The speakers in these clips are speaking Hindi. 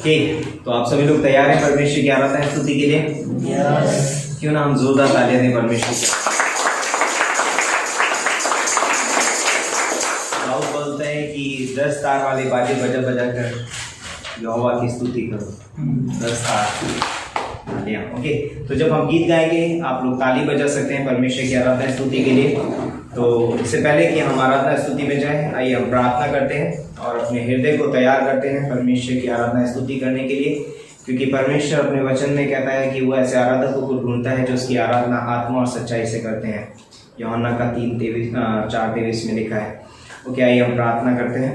ओके, तो आप सभी लोग तैयार हैं परमेश्वर की आराधना स्तुति के लिए? क्यों ना हम जोरदार तालियां दें परमेश्वर की। दाऊद बोलता है कि 10 तार वाले बाजे बजा बजा कर यहोवा की स्तुति करो। 10 तालियां। ओके, तो जब हम गीत गाएंगे आप लोग ताली बजा सकते हैं परमेश्वर की आराधना स्तुति के लिए। तो इससे पहले कि हम आराधना स्तुति में जाएं, आइए हम प्रार्थना करते हैं और अपने हृदय को तैयार करते हैं परमेश्वर की आराधना स्तुति करने के लिए, क्योंकि परमेश्वर अपने वचन में कहता है कि वो ऐसे आराधकों को ढूंढता है जो उसकी आराधना आत्मा और सच्चाई से करते हैं। यूहन्ना का 4:23 में लिखा है। ओके, आइए हम प्रार्थना करते हैं।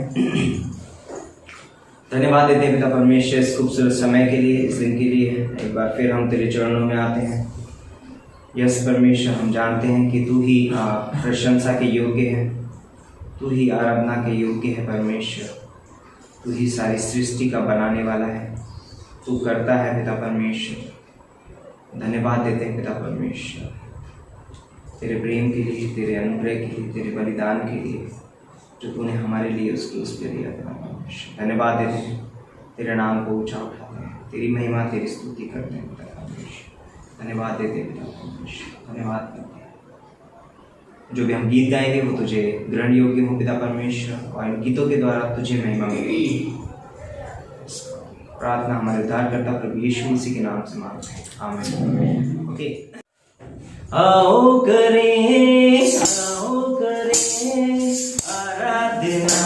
धन्यवाद देते हैं पिता परमेश्वर इस खूबसूरत समय के लिए, इस दिन के लिए। एक बार फिर हम तेरे चरणों में आते हैं। यस परमेश्वर, हम जानते हैं कि तू ही प्रशंसा के योग्य है, तू ही आराधना के योग्य है परमेश्वर। तू ही सारी सृष्टि का बनाने वाला है, तू करता है पिता परमेश्वर। धन्यवाद देते हैं पिता परमेश्वर तेरे प्रेम के लिए, तेरे अनुग्रह के लिए, तेरे बलिदान के लिए जो तूने हमारे लिए उस क्रूस पे दिया पिता परमेश्वर। धन्यवाद देते हैं, तेरे नाम को ऊंचा उठाते हैं, तेरी महिमा तेरी स्तुति करते हैं पिता परमेश्वर। धन्यवाद देते हैं पिता परमेश्वर, धन्यवाद करते हैं। जो भी हम गीत गाएंगे वो तुझे ग्रहण योग्य हो पिता परमेश्वर, और इन गीतों के द्वारा तुझे महिमा मिलेगी। प्रार्थना हमारे उद्धारकर्ता प्रभु यीशु मसीह के नाम से मांगते हैं, आमीन। ओके, आओ करें आराधना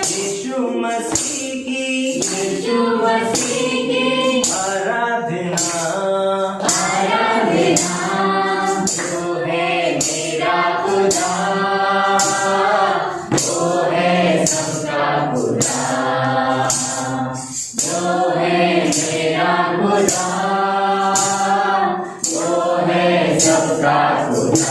यीशु मसीह की आराधना। वो है मेरा खुदा, वो है सबका खुदा, वो है मेरा खुदा, वो है सबका खुदा।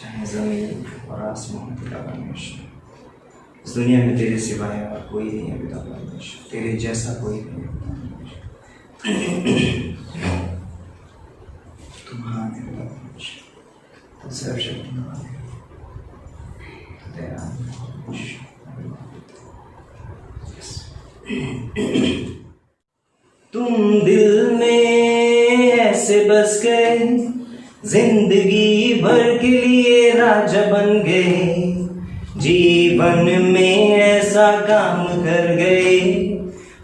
चाहे ज़मीन और आसमान पिता परमेश्वर, इस दुनिया में तेरे सिवाय और कोई नहीं है पिता परमेश्वर, तेरे जैसा कोई नहीं है पिता परमेश्वर। तुम महान है पिता परमेश्वर, तुम सर्वशक्तिमान है, दयावान परमेश्वर। तुम दिल में ऐसे बस गए, जिंदगी भर के लिए राजा बन गए, जीवन में ऐसा काम कर गए,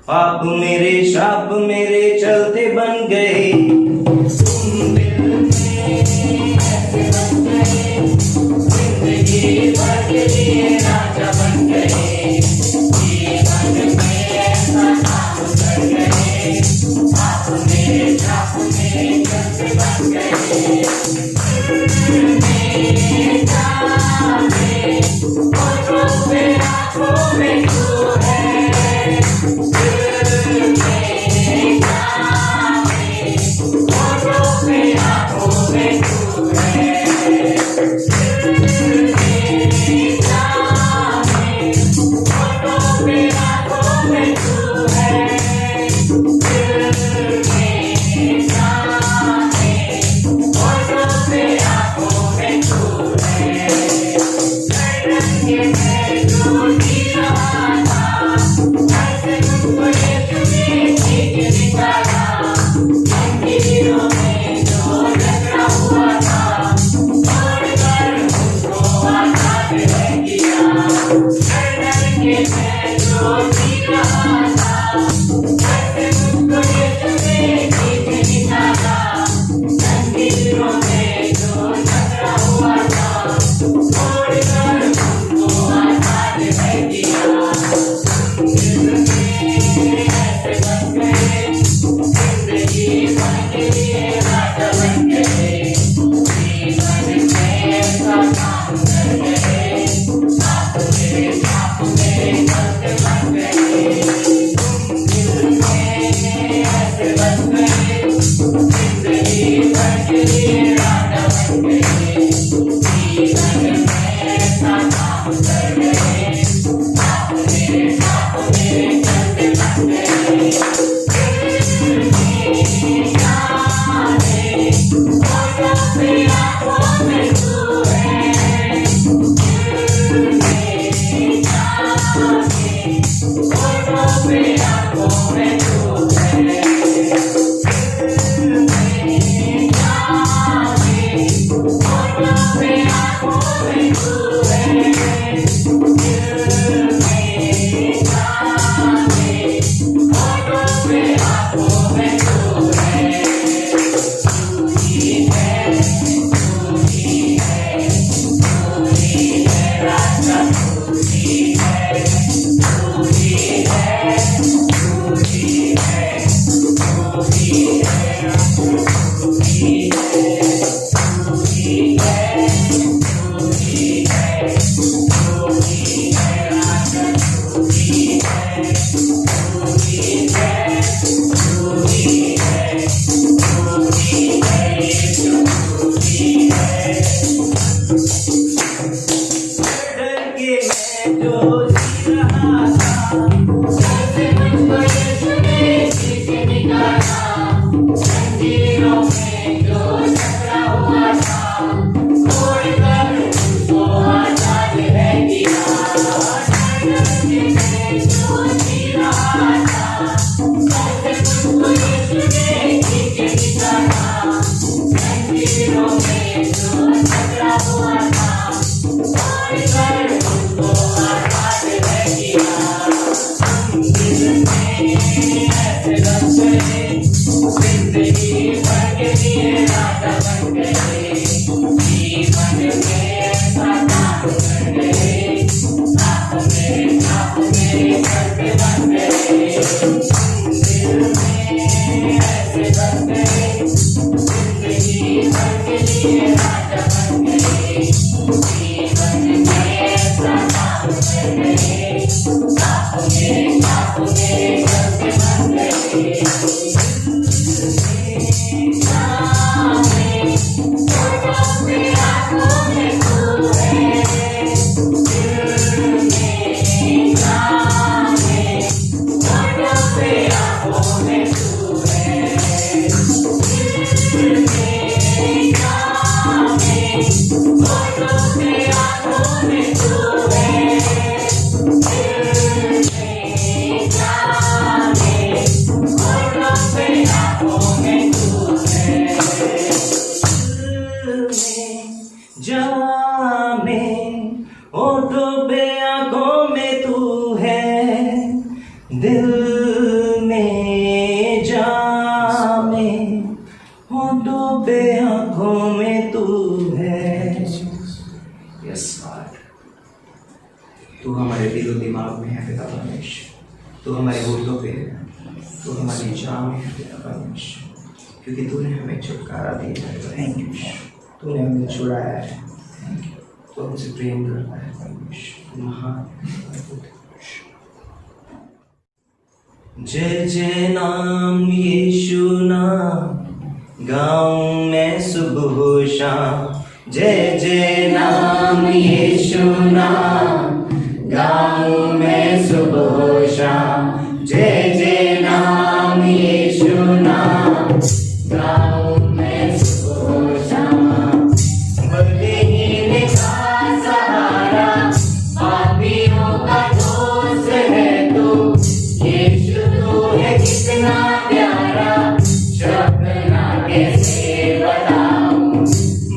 पाप मेरे शाप मेरे चलते बन गए। तुम दिल में ऐसे बस गए, जिंदगी भर के लिए राजा बन गए, जीवन में ऐसा काम कर गए, पाप मेरे शाप मेरे चलते बन गए। Thank you. जामे होठों पे आंखों में तू है, दिल में जामे होठों पे आंखों में तू है। यस गॉड, तू हमारे दिलो दिमाग में है पिता परमेश्वर, तू हमारे होठों पे है, तू हमारी जान में है पिता परमेश्वर, क्योंकि तूने हमें छुटकारा दिया है। थैंक यू, तूने हमें छुड़ाया है। थैंक यू, तू हमसे प्रेम करता है परमेश्वर, महान अद्भुत। जय जय नाम यीशु नाम गाऊं मैं सुबह शाम, जय जय नाम यीशु नाम गाऊं मैं सुबह शाम, जय जय नाम यीशु नाम गाऊं मैं सुबह शाम। बलहीन का सहारा, पापियों का दोस्त है तू, यीशु तू है कितना प्यारा, शब्द ना कैसे बताऊं।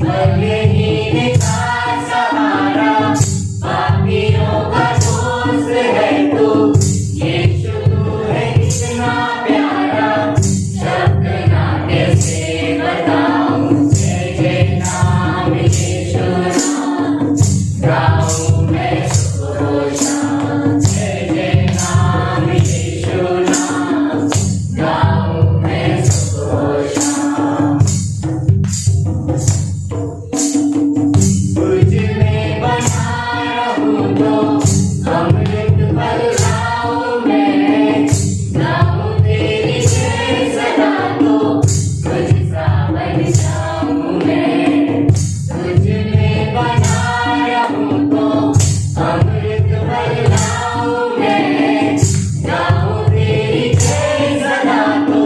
बलहीन का सहारा, पापियों का दोस्त है तू, यीशु तू है कितना प्यारा, शब्द ना कैसे बताऊं। जय जय नाम यीशु नाम गाऊं मैं सुबह शाम, जय जय नाम यीशु नाम गाऊं मैं सुबह शाम। तुझ में बना रहूं तो अमृत फैलाऊं मैं, गाऊं तेरी जय सदा तो तुझ सा बन जाऊं मैं। तुझ में बना रहूं तो अमृत फैलाऊं मैं, गाऊं तेरी जय सदा तो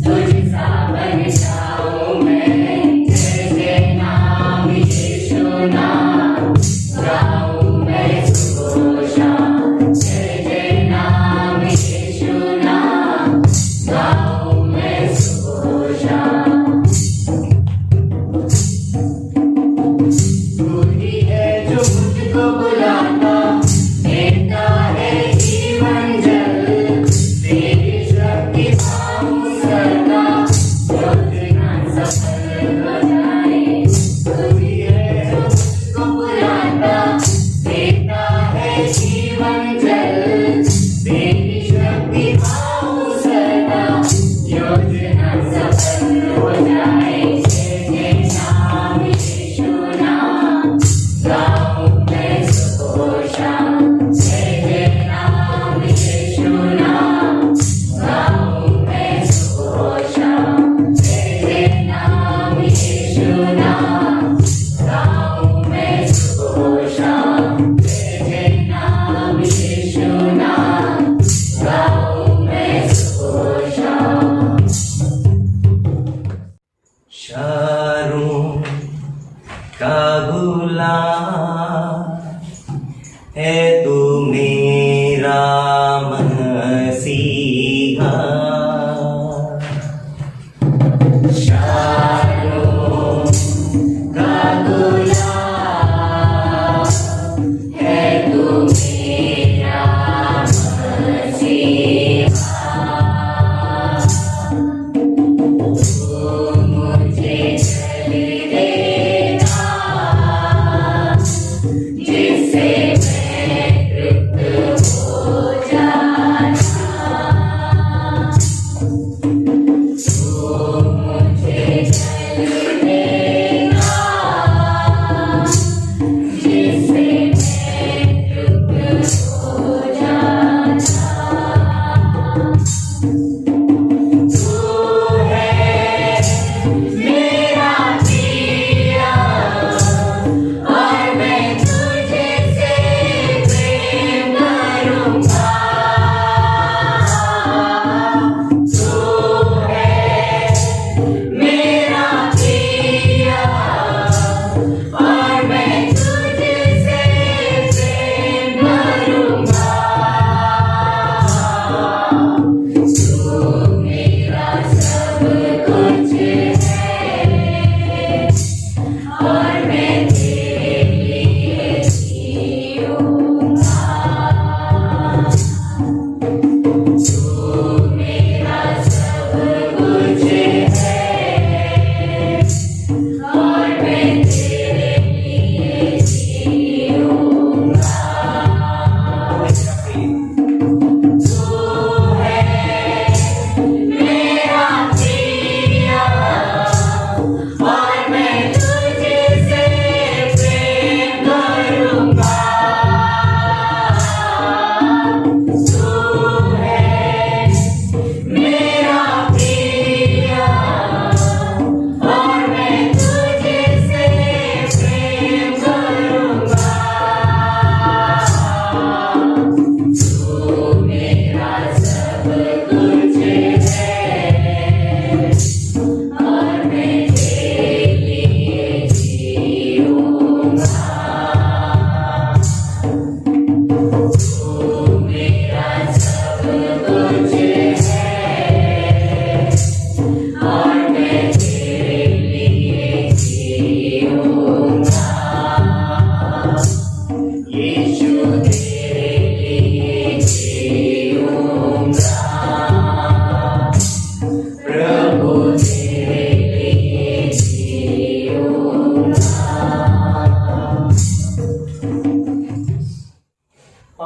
तुझ सा बन जाऊं मैं। जय जय नाम यीशु नाम गाऊं मैं सुबह शाम, जय जय नाम यीशु नाम गाऊं मैं सुबह शाम। तू ही है जो मुझको बुलाता, देता है जीवन जल, तेरी शक्ति पाऊं सदा, योजना सफल हो जाए। तू ही है जो मुझको बुलाता, देता है जीवन जल, तेरी शक्ति पाऊं सदा, योजना सफल हो जाए। जय जय नाम यीशु नाम गाऊं मैं सुबह शाम, जय जय नाम यीशु नाम गाऊं मैं सुबह शाम, जय जय नाम यीशु नाम गाऊं मैं सुबह शाम, जय जय नाम यीशु नाम गाऊं मैं सुबह शाम। शारों का गुलाब है तू मेरा मसीहा, शारों का गुलाब है तू मेरा मसीहा। तू मुझे चल देना, जिससे मैं तृप्त हो जाना। तू मुझे चल देना, जिससे मैं तृप्त हो जाना। तू है मेरा पिया, और मैं तुझे से प्रेम करूंगा। तू है मेरा पिया, और मैं तुझे से प्रेम करूंगा। तू मेरा सब कुछ है, और मैं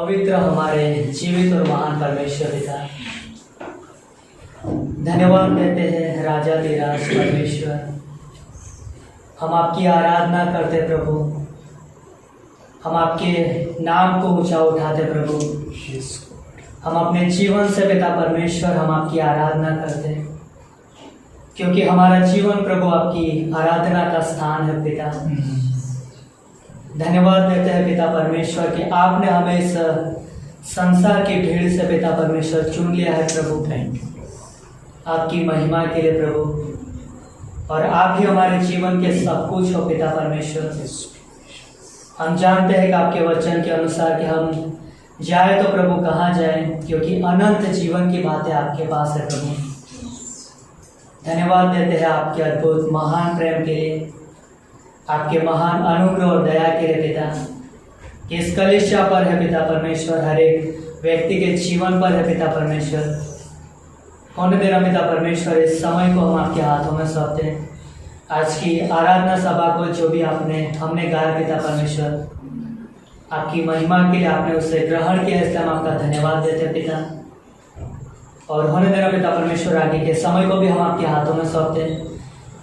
पवित्र हमारे जीवित और महान परमेश्वर पिता, धन्यवाद देते हैं राजा धीराज परमेश्वर। हम आपकी आराधना करते प्रभु, हम आपके नाम को ऊंचा उठाते प्रभु। हम अपने जीवन से पिता परमेश्वर हम आपकी आराधना करते हैं, क्योंकि हमारा जीवन प्रभु आपकी आराधना का स्थान है पिता। धन्यवाद देते हैं पिता परमेश्वर कि आपने हमें इस संसार की भीड़ से पिता परमेश्वर चुन लिया है प्रभु। थैंक यू आपकी महिमा के लिए प्रभु, और आप ही हमारे जीवन के सब कुछ हो पिता परमेश्वर। हम जानते हैं कि आपके वचन के अनुसार कि हम जाए तो प्रभु कहाँ जाए, क्योंकि अनंत जीवन की बातें आपके पास है प्रभु। धन्यवाद देते हैं आपके अद्भुत महान प्रेम के लिए, आपके महान अनुग्रह और दया के लिए पिता, कि इस कलीसिया पर है पिता परमेश्वर, हर एक व्यक्ति के जीवन पर है पिता परमेश्वर। होने देना पिता परमेश्वर, इस समय को हम आपके हाथों में सौंपते हैं। आज की आराधना सभा को जो भी हमने गाया पिता परमेश्वर, आपकी महिमा के लिए आपने उसे ग्रहण किया, इसलिए हम आपका धन्यवाद देते हैं पिता। और होने देना पिता परमेश्वर, आगे के समय को भी हम आपके हाथों में सौंपते हैं।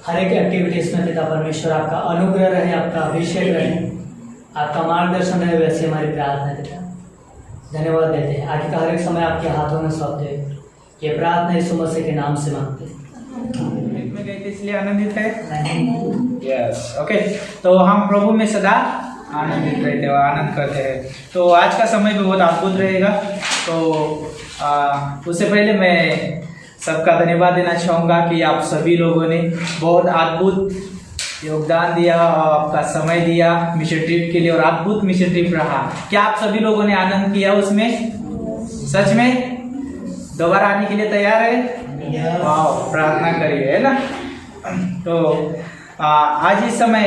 हर एक एक्टिविटीज़ में पिता परमेश्वर आपका अनुग्रह रहे, आपका अभिषेक रहे, आपका मार्गदर्शन रहे, वैसे हमारी प्रार्थना है पिता। धन्यवाद देते हैं। आगे का हर एक समय आपके हाथों में सौंपते हैं। ये प्रार्थना यीशु मसीह के नाम से मांगते हैं। में गए थे इसलिए आनंदित है। Yes, okay. तो हम प्रभु में सदा आनंदित रहते हैं, आनंद करते हैं। तो आज का समय भी बहुत अद्भुत रहेगा। तो उससे पहले मैं सबका धन्यवाद देना चाहूँगा कि आप सभी लोगों ने बहुत अद्भुत योगदान दिया, आपका समय दिया मिशन ट्रिप के लिए, और अद्भुत मिशन ट्रिप रहा। क्या आप सभी लोगों ने आनंद किया उसमें? सच में दोबारा आने के लिए तैयार है? वाह, प्रार्थना करिए, है ना। तो आज इस समय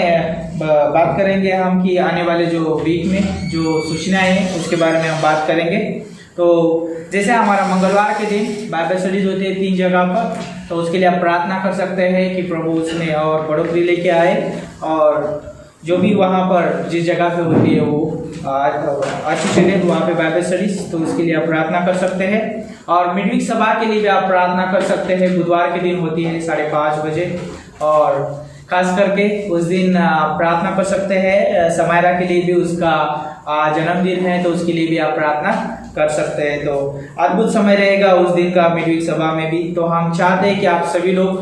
बात करेंगे हम कि आने वाले जो वीक में जो सूचनाएं हैं उसके बारे में हम बात करेंगे। तो जैसे हमारा मंगलवार के दिन बाइबल स्टडीज होते हैं 3 जगह पर, तो उसके लिए आप प्रार्थना कर सकते हैं कि प्रभु उसमें और बढ़ोतरी लेके आए, और जो भी वहाँ पर जिस जगह पे होती है वो अच्छी चले वहाँ पे बाइबल स्टडीज, तो उसके लिए आप प्रार्थना कर सकते हैं। और मिडवीक सभा के लिए भी आप प्रार्थना कर सकते हैं। बुधवार के दिन होती है 5:30 बजे, और खास करके उस दिन प्रार्थना कर सकते हैं। समायरा के लिए भी उसका जन्मदिन है, तो उसके लिए भी आप प्रार्थना कर सकते हैं। तो अद्भुत समय रहेगा उस दिन का मिडवीक सभा में भी। तो हम चाहते हैं कि आप सभी लोग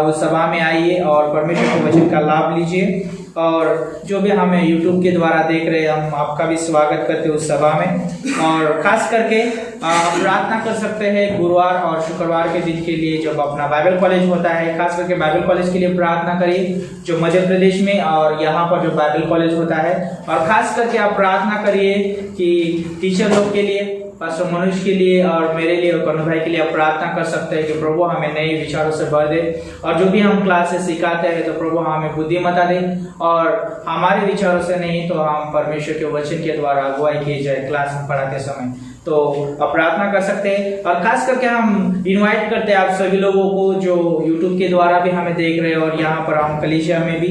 उस सभा में आइए और परमेश्वर के वचन का लाभ लीजिए। और जो भी हमें YouTube के द्वारा देख रहे हैं, हम आपका भी स्वागत करते हैं उस सभा में। और खास करके प्रार्थना कर सकते हैं गुरुवार और शुक्रवार के दिन के लिए, जब अपना बाइबल कॉलेज होता है। खास करके बाइबल कॉलेज के लिए प्रार्थना करिए, जो मध्य प्रदेश में और यहाँ पर जो बाइबल कॉलेज होता है। और खास करके आप प्रार्थना करिए कि टीचर लोग के लिए, पास्टर मनुष्य के लिए और मेरे लिए और कन्नू भाई के लिए आप प्रार्थना कर सकते हैं कि प्रभु हमें नए विचारों से भर दे, और जो भी हम क्लास से सिखाते हैं तो प्रभु हमें बुद्धिमत्ता दे, और हमारे विचारों से नहीं तो हम परमेश्वर के वचन के द्वारा अगुवाई की जाए क्लास में पढ़ाते समय। तो आप प्रार्थना कर सकते हैं। और खास करके हम इनवाइट करते हैं आप सभी लोगों को जो YouTube के द्वारा भी हमें देख रहे हैं, और यहाँ पर हम कलीसिया में भी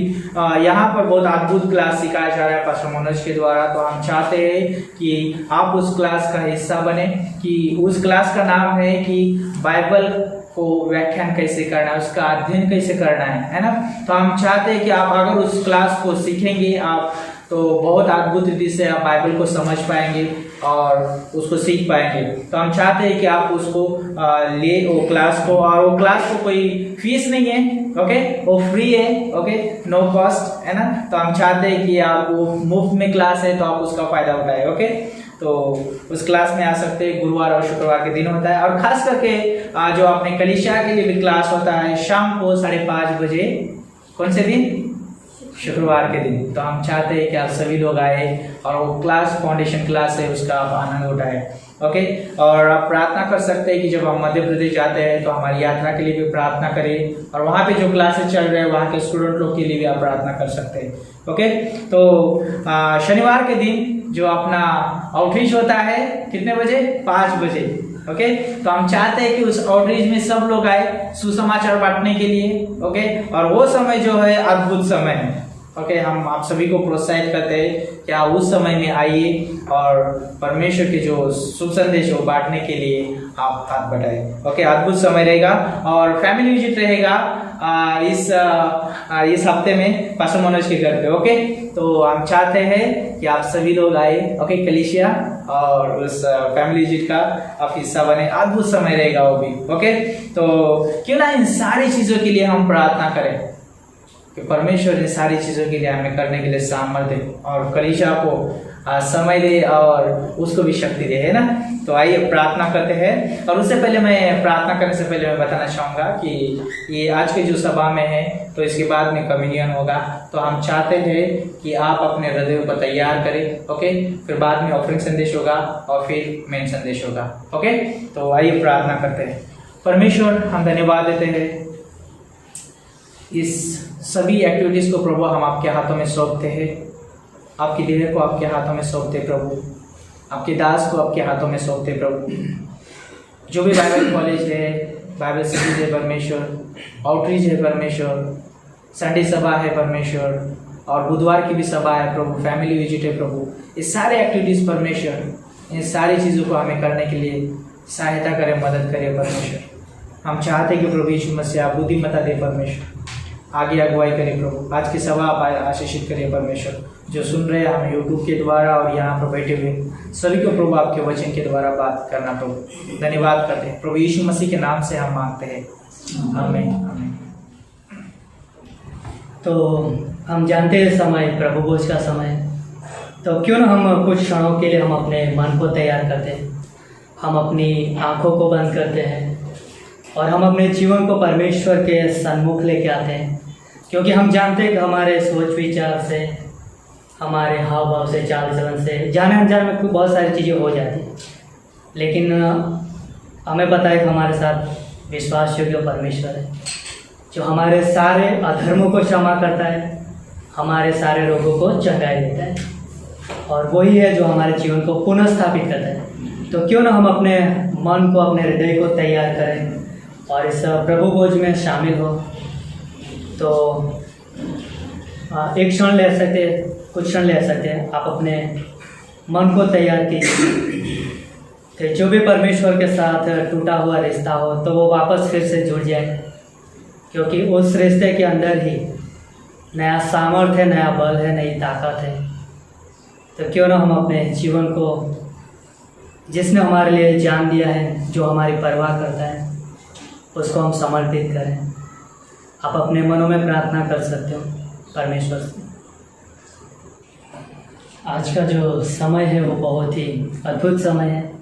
यहाँ पर बहुत अद्भुत क्लास सिखाया जा रहा है पास्टर मनोज के द्वारा। तो हम चाहते हैं कि आप उस क्लास का हिस्सा बने, कि उस क्लास का नाम है कि बाइबल को व्याख्यान कैसे करना है, उसका अध्ययन कैसे करना है ना। तो हम चाहते हैं कि आप अगर उस क्लास को सीखेंगे आप, तो बहुत अद्भुत रीति से आप बाइबल को समझ पाएंगे और उसको सीख पाएंगे। तो हम चाहते हैं कि आप उसको लिए वो क्लास को, और वो क्लास को कोई फीस नहीं है, ओके, वो फ्री है, ओके, नो कॉस्ट, है ना। तो हम चाहते हैं कि आप वो मुफ्त में क्लास है तो आप उसका फायदा उठाए, ओके। तो उस क्लास में आ सकते हैं। गुरुवार और शुक्रवार के दिन होता है। और खास करके जो अपने कलीसिया के लिए भी क्लास होता है शाम को 5:30 बजे। कौन से दिन? शुक्रवार के दिन। तो हम चाहते हैं कि आप सभी लोग आए और वो क्लास फाउंडेशन क्लास है उसका आप आनंद उठाए, ओके। और आप प्रार्थना कर सकते हैं कि जब हम मध्य प्रदेश जाते हैं तो हमारी यात्रा के लिए भी प्रार्थना करें, और वहाँ पे जो क्लासेस चल रहे हैं वहाँ के स्टूडेंट लोग के लिए भी आप प्रार्थना कर सकते हैं, ओके। तो शनिवार के दिन जो अपना आउटरीच होता है कितने बजे? 5 बजे, ओके। तो हम चाहते हैं कि उस आउटरीच में सब लोग आए सुसमाचार बांटने के लिए, ओके। और वो समय जो है अद्भुत समय है, ओके, हम आप सभी को प्रोत्साहित करते हैं कि आप उस समय में आइए और परमेश्वर के जो शुभ संदेश हो बांटने के लिए आप हाथ बढ़ाएं। ओके, अद्भुत समय रहेगा और फैमिली विजिट रहेगा इस हफ्ते में पास्टर मनोज के घर पे। ओके, तो हम चाहते हैं कि आप सभी लोग आए, ओके, कलीसिया, और उस फैमिली विजिट का आप हिस्सा बने। अद्भुत समय रहेगा वो भी। ओके, तो क्यों ना इन सारी चीज़ों के लिए हम प्रार्थना करें कि परमेश्वर इन सारी चीज़ों के लिए हमें करने के लिए सामर्थ्य दे और कलीसिया को समय दे और उसको भी शक्ति दे, है ना। तो आइए प्रार्थना करते हैं। और उससे पहले मैं प्रार्थना करने से पहले मैं बताना चाहूँगा कि ये आज के जो सभा में है तो इसके बाद में कम्युनियन होगा। तो हम चाहते हैं कि आप अपने हृदय को तैयार करें। ओके, फिर बाद में ऑफरिंग संदेश होगा और फिर मेन संदेश होगा। ओके, तो आइए प्रार्थना करते हैं। परमेश्वर, हम धन्यवाद देते हैं इस सभी एक्टिविटीज़ को प्रभु हम आपके हाथों में सौंपते हैं, आपकी देह को आपके हाथों में सौंपते प्रभु, आपके दास को आपके हाथों में सौंपते प्रभु। जो भी बाइबल कॉलेज है, बाइबल सीरीज है परमेश्वर, आउटरीच है परमेश्वर, संडे सभा है परमेश्वर, और बुधवार की भी सभा है प्रभु, फैमिली विजिट है प्रभु, ये सारे एक्टिविटीज़ परमेश्वर, इन सारी चीज़ों को हमें करने के लिए सहायता करें, मदद करें परमेश्वर। हम चाहते हैं कि प्रभु यीशु मसीह आप बुद्धिमत्ता दे परमेश्वर, आगे अगुवाई करें प्रभु। आज की सभा आप आशीषित करिए परमेश्वर। जो सुन रहे हैं हमें यूट्यूब के द्वारा और यहाँ पर बैठे हुए सभी को प्रभु आपके वचन के द्वारा बात करना प्रभु धन्यवाद करते हैं प्रभु यीशु मसीह के नाम से हम मांगते हैं, आमीन आमीन। तो हम जानते हैं समय प्रभु भोज का समय, तो क्यों ना हम कुछ क्षणों के लिए हम अपने मन को तैयार करते हैं, हम अपनी आंखों को बंद करते हैं और हम अपने जीवन को परमेश्वर के सन्मुख लेके आते हैं। क्योंकि हम जानते हैं कि हमारे सोच विचार से, हमारे हाव भाव से, चाल चलन से, जाने अनजाने में बहुत सारी चीज़ें हो जाती हैं, लेकिन हमें पता है कि हमारे साथ विश्वास योग्य परमेश्वर है जो हमारे सारे अधर्मों को क्षमा करता है, हमारे सारे रोगों को चंगाई देता है, और वही है जो हमारे जीवन को पुनः स्थापित करता है। तो क्यों ना हम अपने मन को, अपने हृदय को तैयार करें और इस प्रभु भोज में शामिल हो। तो एक क्षण ले सकते, कुछ क्षण ले सकते हैं, आप अपने मन को तैयार कीजिए कि जो भी परमेश्वर के साथ टूटा हुआ रिश्ता हो तो वो वापस फिर से जुड़ जाए, क्योंकि उस रिश्ते के अंदर ही नया सामर्थ्य है, नया बल है, नई ताकत है। तो क्यों ना हम अपने जीवन को, जिसने हमारे लिए जान दिया है, जो हमारी परवाह करता है, उसको हम समर्पित करें। आप अपने मनों में प्रार्थना कर सकते हो परमेश्वर से। आज का जो समय है वो बहुत ही अद्भुत समय है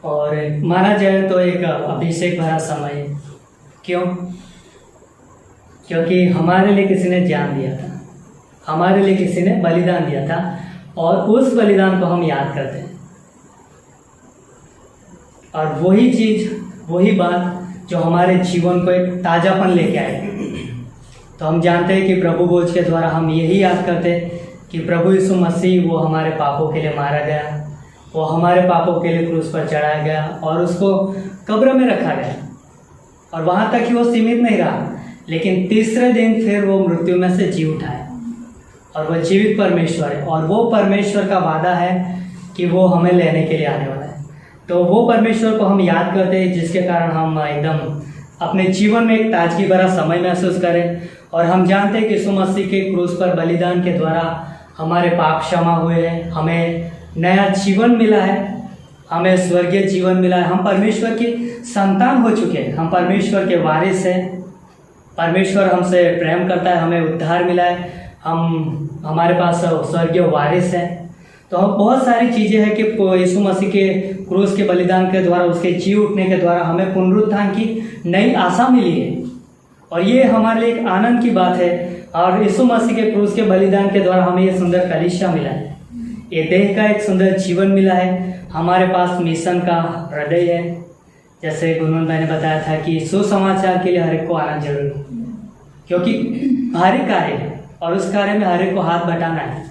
और माना जाए तो एक अभिषेक भरा समय है। क्यों? क्योंकि हमारे लिए किसी ने जान दिया था, हमारे लिए किसी ने बलिदान दिया था, और उस बलिदान को हम याद करते हैं। और वही चीज़, वही बात जो हमारे जीवन को एक ताज़ापन लेके आए। तो हम जानते हैं कि प्रभु भोज के द्वारा हम यही याद करते हैं कि प्रभु यीशु मसीह वो हमारे पापों के लिए मारा गया, वो हमारे पापों के लिए क्रूस पर चढ़ाया गया और उसको कब्र में रखा गया। और वहाँ तक ही वो सीमित नहीं रहा, लेकिन तीसरे दिन फिर वो मृत्यु में से जी उठा है और वह जीवित परमेश्वर है। और वो परमेश्वर का वादा है कि वो हमें लेने के लिए आने वाला है। तो वो परमेश्वर को हम याद करते हैं, जिसके कारण हम एकदम अपने जीवन में एक ताजगी भरा समय महसूस करें। और हम जानते हैं कि यीशु मसीह के क्रूस पर बलिदान के द्वारा हमारे पाप क्षमा हुए हैं, हमें नया जीवन मिला है, हमें स्वर्गीय जीवन मिला है, हम परमेश्वर की संतान हो चुके हैं, हम परमेश्वर के वारिस हैं, परमेश्वर हमसे प्रेम करता है, हमें उद्धार मिला है, हमारे पास स्वर्गीय वारिस है। तो हम बहुत सारी चीज़ें हैं कि यीशु मसीह के क्रूस के बलिदान के द्वारा, उसके जी उठने के द्वारा हमें पुनरुत्थान की नई आशा मिली है और ये हमारे लिए एक आनंद की बात है। और यीशु मसीह के क्रूस के बलिदान के द्वारा हमें ये सुंदर कलीसिया मिला है, ये देह का एक सुंदर जीवन मिला है, हमारे पास मिशन का हृदय है। जैसे गुनगुन भाई ने बताया था कि सुसमाचार के लिए हर एक को आना जरूरी है, क्योंकि भारी कार्य है और उस कार्य में हर एक को हाथ बटाना है।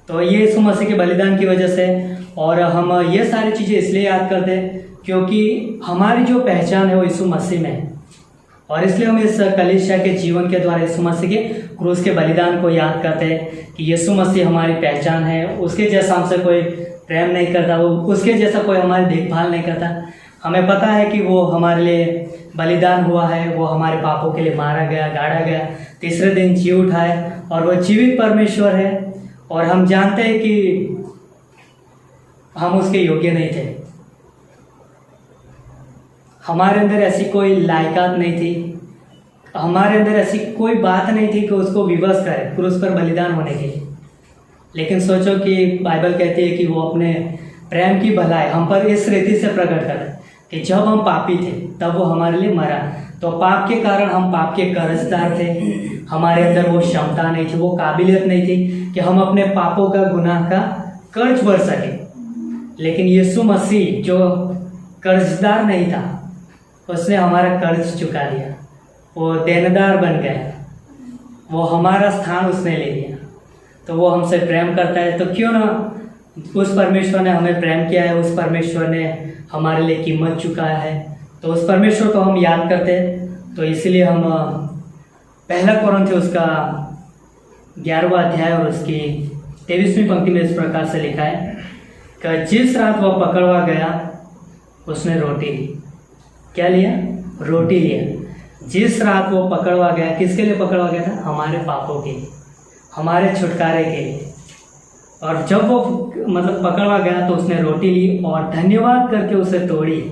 तो ये यीशु मसीह के बलिदान की वजह से, और हम ये सारी चीज़ें इसलिए याद करते हैं क्योंकि हमारी जो पहचान है वो यीशु मसीह में है। और इसलिए हम इस कलीसिया के जीवन के द्वारा यीशु मसीह के क्रूस के बलिदान को याद करते हैं कि यीशु मसीह हमारी पहचान है। उसके जैसा हमसे कोई प्रेम नहीं करता, वो उसके जैसा कोई हमारी देखभाल नहीं करता। हमें पता है कि वो हमारे लिए बलिदान हुआ है, वो हमारे पापों के लिए मारा गया, गाड़ा गया, तीसरे दिन जी उठा है और वो जीवित परमेश्वर है। और हम जानते हैं कि हम उसके योग्य नहीं थे, हमारे अंदर ऐसी कोई लायकात नहीं थी, हमारे अंदर ऐसी कोई बात नहीं थी कि उसको विवश करे क्रूस पर बलिदान होने के लिए। लेकिन सोचो कि बाइबल कहती है कि वो अपने प्रेम की भलाई हम पर इस रीति से प्रकट कर कि जब हम पापी थे तब वो हमारे लिए मरा। तो पाप के कारण हम पाप के कर्जदार थे, हमारे अंदर वो क्षमता नहीं थी, वो काबिलियत नहीं थी कि हम अपने पापों का गुनाह का कर्ज भर सके। लेकिन यीशु मसीह जो कर्जदार नहीं था, उसने हमारा कर्ज चुका दिया, वो देनदार बन गया, वो हमारा स्थान उसने ले लिया। तो वो हमसे प्रेम करता है, तो क्यों ना उस परमेश्वर ने हमें प्रेम किया है, उस परमेश्वर ने हमारे लिए कीमत चुकाया है, तो उस परमेश्वर को हम याद करते हैं। तो इसलिए हम पहला कोरिन्थियों उसका 11वां अध्याय और उसकी 23वीं पंक्ति में इस प्रकार से लिखा है कि जिस रात वह पकड़वा गया उसने रोटी ली। क्या लिया? रोटी लिया। जिस रात वो पकड़वा गया, किसके लिए पकड़वा गया था? हमारे पापों के लिए, हमारे छुटकारे के लिए। और जब वो पकड़वा गया तो उसने रोटी ली और धन्यवाद करके उसे तोड़ी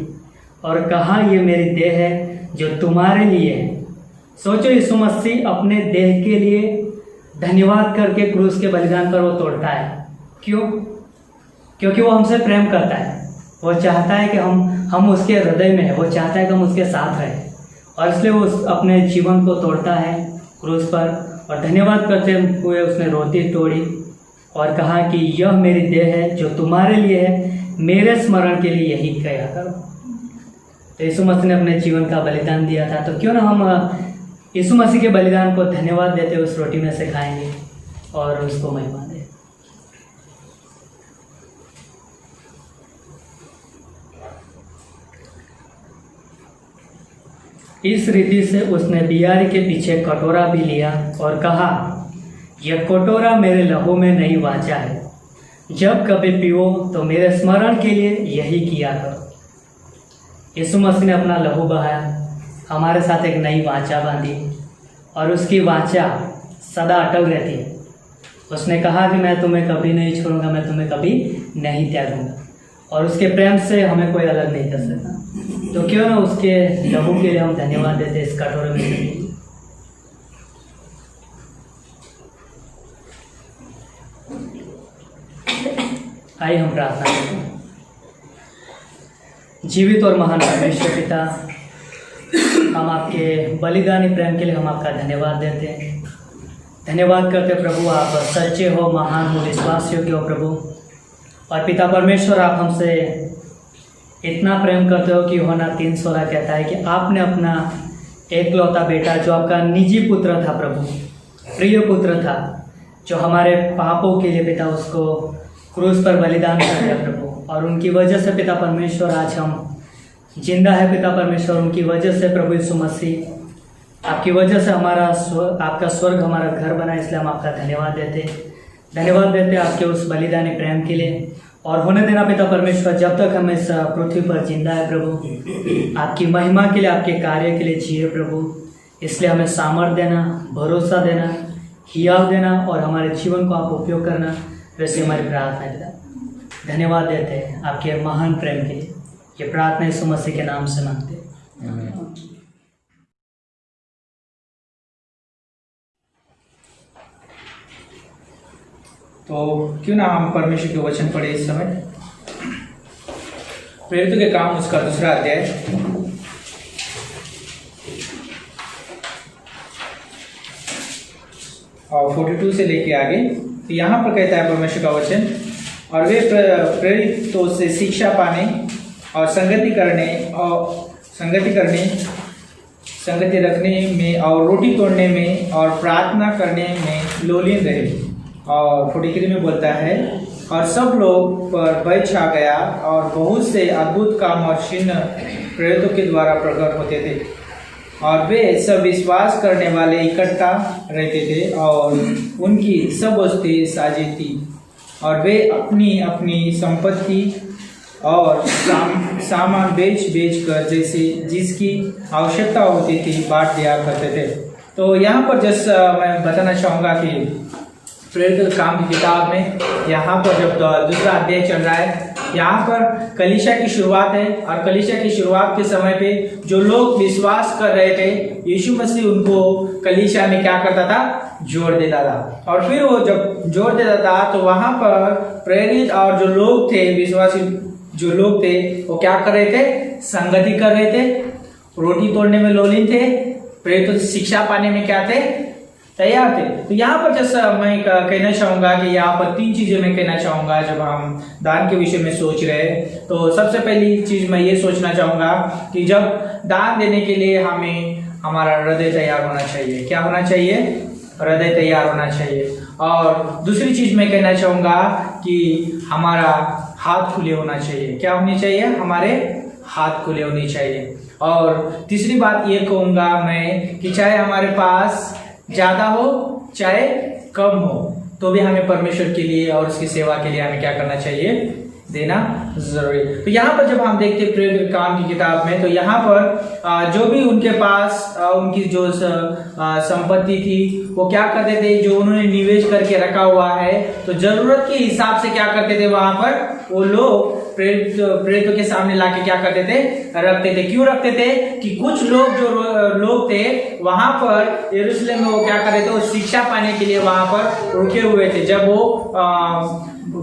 और कहा, ये मेरी देह है जो तुम्हारे लिए है। सोचो, यीशु मसीह अपने देह के लिए धन्यवाद करके क्रूस के बलिदान पर वो तोड़ता है। क्यों? क्योंकि वो हमसे प्रेम करता है, वो चाहता है कि हम उसके हृदय में है, वो चाहता है कि हम उसके साथ रहें, और इसलिए वो अपने जीवन को तोड़ता है क्रूस पर। और धन्यवाद करते हुए उसने रोटी तोड़ी और कहा कि यह मेरी देह है जो तुम्हारे लिए है, मेरे स्मरण के लिए यही किया करो। तो यीशु मसीह ने अपने जीवन का बलिदान दिया था, तो क्यों ना हम यीशु मसीह के बलिदान को धन्यवाद देते उस रोटी में से खाएंगे और उसको महिमा दें। इस रीति से उसने बियारी के पीछे कटोरा भी लिया और कहा, यह कटोरा मेरे लहू में नई वाचा है, जब कभी पीओ तो मेरे स्मरण के लिए यही किया करो। यीशु मसीह ने अपना लहू बहाया, हमारे साथ एक नई वाचा बांधी और उसकी वाचा सदा अटल रहती है। उसने कहा कि मैं तुम्हें कभी नहीं छोड़ूंगा, मैं तुम्हें कभी नहीं त्यागूंगा, और उसके प्रेम से हमें कोई अलग नहीं कर सकता। तो क्यों ना उसके लहू के लिए हम धन्यवाद देते इस कटोरे में से। आइए हम प्रार्थना करें। जीवित और महान परमेश्वर पिता, हम आपके बलिदानी प्रेम के लिए हम आपका धन्यवाद देते हैं। धन्यवाद करते प्रभु, आप सच्चे हो, महान हो, विश्वास योग्य हो प्रभु। और पिता परमेश्वर, आप हमसे इतना प्रेम करते हो कि यूहन्ना 3:16 कहता है कि आपने अपना एकलौता बेटा, जो आपका निजी पुत्र था प्रभु, प्रिय पुत्र था, जो हमारे पापों के लिए पिता उसको क्रूस पर बलिदान कर दिया प्रभु। और उनकी वजह से पिता परमेश्वर आज हम जिंदा है पिता परमेश्वर। उनकी वजह से प्रभु यीशु मसीह, आपकी वजह से आपका स्वर्ग हमारा घर बना, इसलिए हम आपका धन्यवाद देते आपके उस बलिदानी प्रेम के लिए। और होने देना पिता परमेश्वर, जब तक हम इस पृथ्वी पर जिंदा है प्रभु, आपकी महिमा के लिए, आपके कार्य के लिए जिए प्रभु। इसलिए हमें सामर्थ्य देना, भरोसा देना, हियाव देना और हमारे जीवन को आप उपयोग करना, वैसे हमारी प्रार्थना है पिता। धन्यवाद देते हैं आपके महान प्रेम के लिए। ये प्रार्थना यीशु मसीह के नाम से मांगते हैं। तो क्यों ना हम परमेश्वर के वचन पढ़े इस समय। प्रेरितों के काम उसका 2 अध्याय और 42 से लेके आगे। तो यहाँ पर कहता है परमेश्वर का वचन, और वे प्रेरितों से शिक्षा पाने और संगति रखने में और रोटी तोड़ने में और प्रार्थना करने में लोलीन रहे। और 43 में बोलता है, और सब लोग पर भय छा गया और बहुत से अद्भुत काम और चिन्ह प्रेरितों के द्वारा प्रकट होते थे। और वे सब विश्वास करने वाले इकट्ठा रहते थे और उनकी सब वस्तुएं साझी थी और वे अपनी अपनी संपत्ति और सामान बेच कर जैसे जिसकी आवश्यकता होती थी बांट दिया करते थे। तो यहाँ पर जैसा मैं बताना चाहूँगा कि प्रेरित काम की किताब में यहाँ पर जब दूसरा अध्याय चल रहा है, यहाँ पर कलीसिया की शुरुआत है और कलीसिया की शुरुआत के समय पे जो लोग विश्वास कर रहे थे यीशु मसीह उनको कलीसिया में क्या करता था, जोड़ देता था। और फिर वो जब जोड़ देता था तो वहाँ पर प्रेरित और जो लोग थे, विश्वासी जो लोग थे, वो क्या कर रहे थे, संगति कर रहे थे, रोटी तोड़ने में लोलीन थे, प्रेरित शिक्षा पाने में क्या थे, तैयार थे। तो यहाँ पर जैसा मैं कहना चाहूँगा कि यहाँ पर 3 चीज़ें मैं कहना चाहूँगा जब हम दान के विषय में सोच रहे हैं। तो सबसे पहली चीज़ मैं ये सोचना चाहूँगा कि जब दान देने के लिए हमें हमारा हृदय तैयार होना चाहिए। क्या होना चाहिए? हृदय तैयार होना चाहिए। और दूसरी चीज़ मैं कहना चाहूँगा कि हमारा हाथ खुले होना चाहिए। क्या होनी चाहिए? हमारे हाथ खुले होने चाहिए। और तीसरी बात ये कहूँगा मैं कि चाहे हमारे पास ज़्यादा हो चाहे कम हो, तो भी हमें परमेश्वर के लिए और उसकी सेवा के लिए हमें क्या करना चाहिए, देना जरूरी। तो यहाँ पर जब हम देखते प्रेरित काम की किताब में, तो यहाँ पर जो भी उनके पास उनकी जो संपत्ति थी वो क्या करते थे, जो उन्होंने निवेश करके रखा हुआ है, तो जरूरत के हिसाब से क्या करते थे, वहां पर वो लोग प्रेरितों के सामने लाके क्या करते थे, रखते थे। क्यों रखते थे? कि कुछ लोग जो लोग थे वहां पर यरूशलेम में वो क्या कर रहे थे, वो शिक्षा पाने के लिए वहां पर रुके हुए थे। जब वो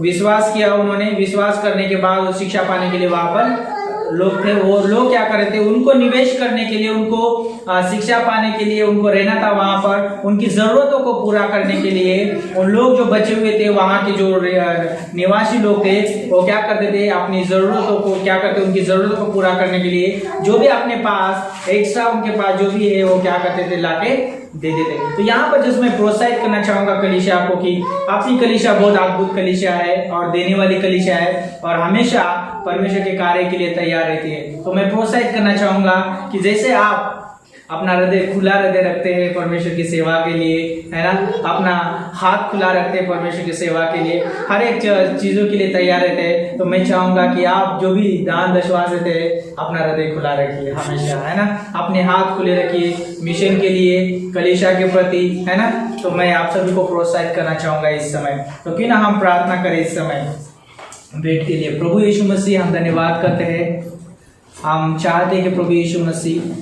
विश्वास किया, उन्होंने विश्वास करने के बाद वो शिक्षा पाने के लिए वहां पर लोग थे, वो लोग क्या कर रहे थे, उनको निवेश करने के लिए, उनको शिक्षा पाने के लिए उनको रहना था वहां पर, उनकी जरूरतों को पूरा करने के लिए उन लोग जो बचे हुए थे, वहां के जो निवासी लोग थे, वो क्या करते थे, अपनी जरूरतों को क्या करते, उनकी जरूरतों को पूरा करने के लिए जो भी अपने पास एक्स्ट्रा उनके पास जो भी है वो क्या करते थे, लाके दे देते। तो यहाँ पर जिसमें प्रोत्साहित करना चाहूंगा कलीसिया को कि अपनी कलीसिया बहुत अद्भुत कलीसिया है और देने वाली कलीसिया है और हमेशा परमेश्वर के कार्य के लिए तैयार रहती है। तो मैं प्रोत्साहित करना चाहूंगा कि जैसे आप अपना हृदय खुला हृदय रखते हैं परमेश्वर की सेवा के लिए, है ना, अपना हाथ खुला रखते हैं परमेश्वर की सेवा के लिए, हर एक चीजों के लिए तैयार रहते हैं, तो मैं चाहूंगा कि आप जो भी दान दशवास देते हैं अपना हृदय खुला रखिए हमेशा, है ना, अपने हाथ खुले रखिए मिशन के लिए, कलीसिया के प्रति, है ना। तो मैं आप सभी को प्रोत्साहित करना चाहूंगा इस समय। तो क्यों ना हम प्रार्थना करें इस समय भेंट के लिए। प्रभु यीशु मसीह, हम धन्यवाद करते हैं, हम चाहते हैं कि प्रभु यीशु मसीह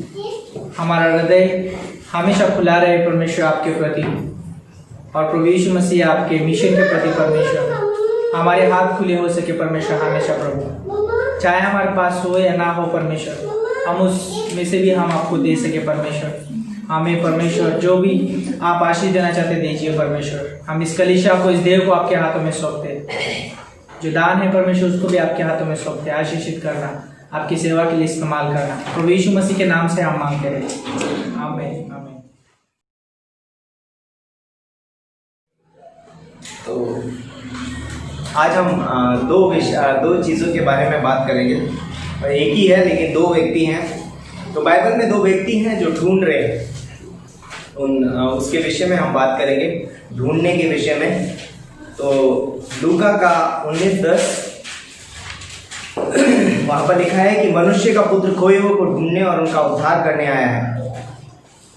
हमारा हृदय हमेशा खुला रहे परमेश्वर आपके प्रति, और प्रभु यीशु मसीह आपके मिशन के प्रति परमेश्वर हमारे हाथ खुले हो सके परमेश्वर हमेशा। प्रभु चाहे हमारे पास हो या ना हो परमेश्वर, हम उसमें से भी हम आपको दे सके परमेश्वर। हमें परमेश्वर जो भी आप आशीष देना चाहते दीजिए परमेश्वर। हम इस कलीसिया को, इस देव को आपके हाथों में सौंपते हैं, जो दान है परमेश्वर उसको भी आपके हाथों में सौंपते हैं। आशीषित करना, आपकी सेवा के लिए इस्तेमाल करना, प्रभु यीशु मसीह के नाम से हम मांगते हैं, आमीन आमीन। तो आज हम दो चीज़ों के बारे में बात करेंगे। एक ही है लेकिन 2 व्यक्ति हैं। तो बाइबल में 2 व्यक्ति हैं जो ढूंढ रहे हैं, उसके विषय में हम बात करेंगे, ढूंढने के विषय में। तो लूका का 19:10 वहां पर लिखा है कि मनुष्य का पुत्र खोए हुए को ढूंढने और उनका उद्धार करने आया है।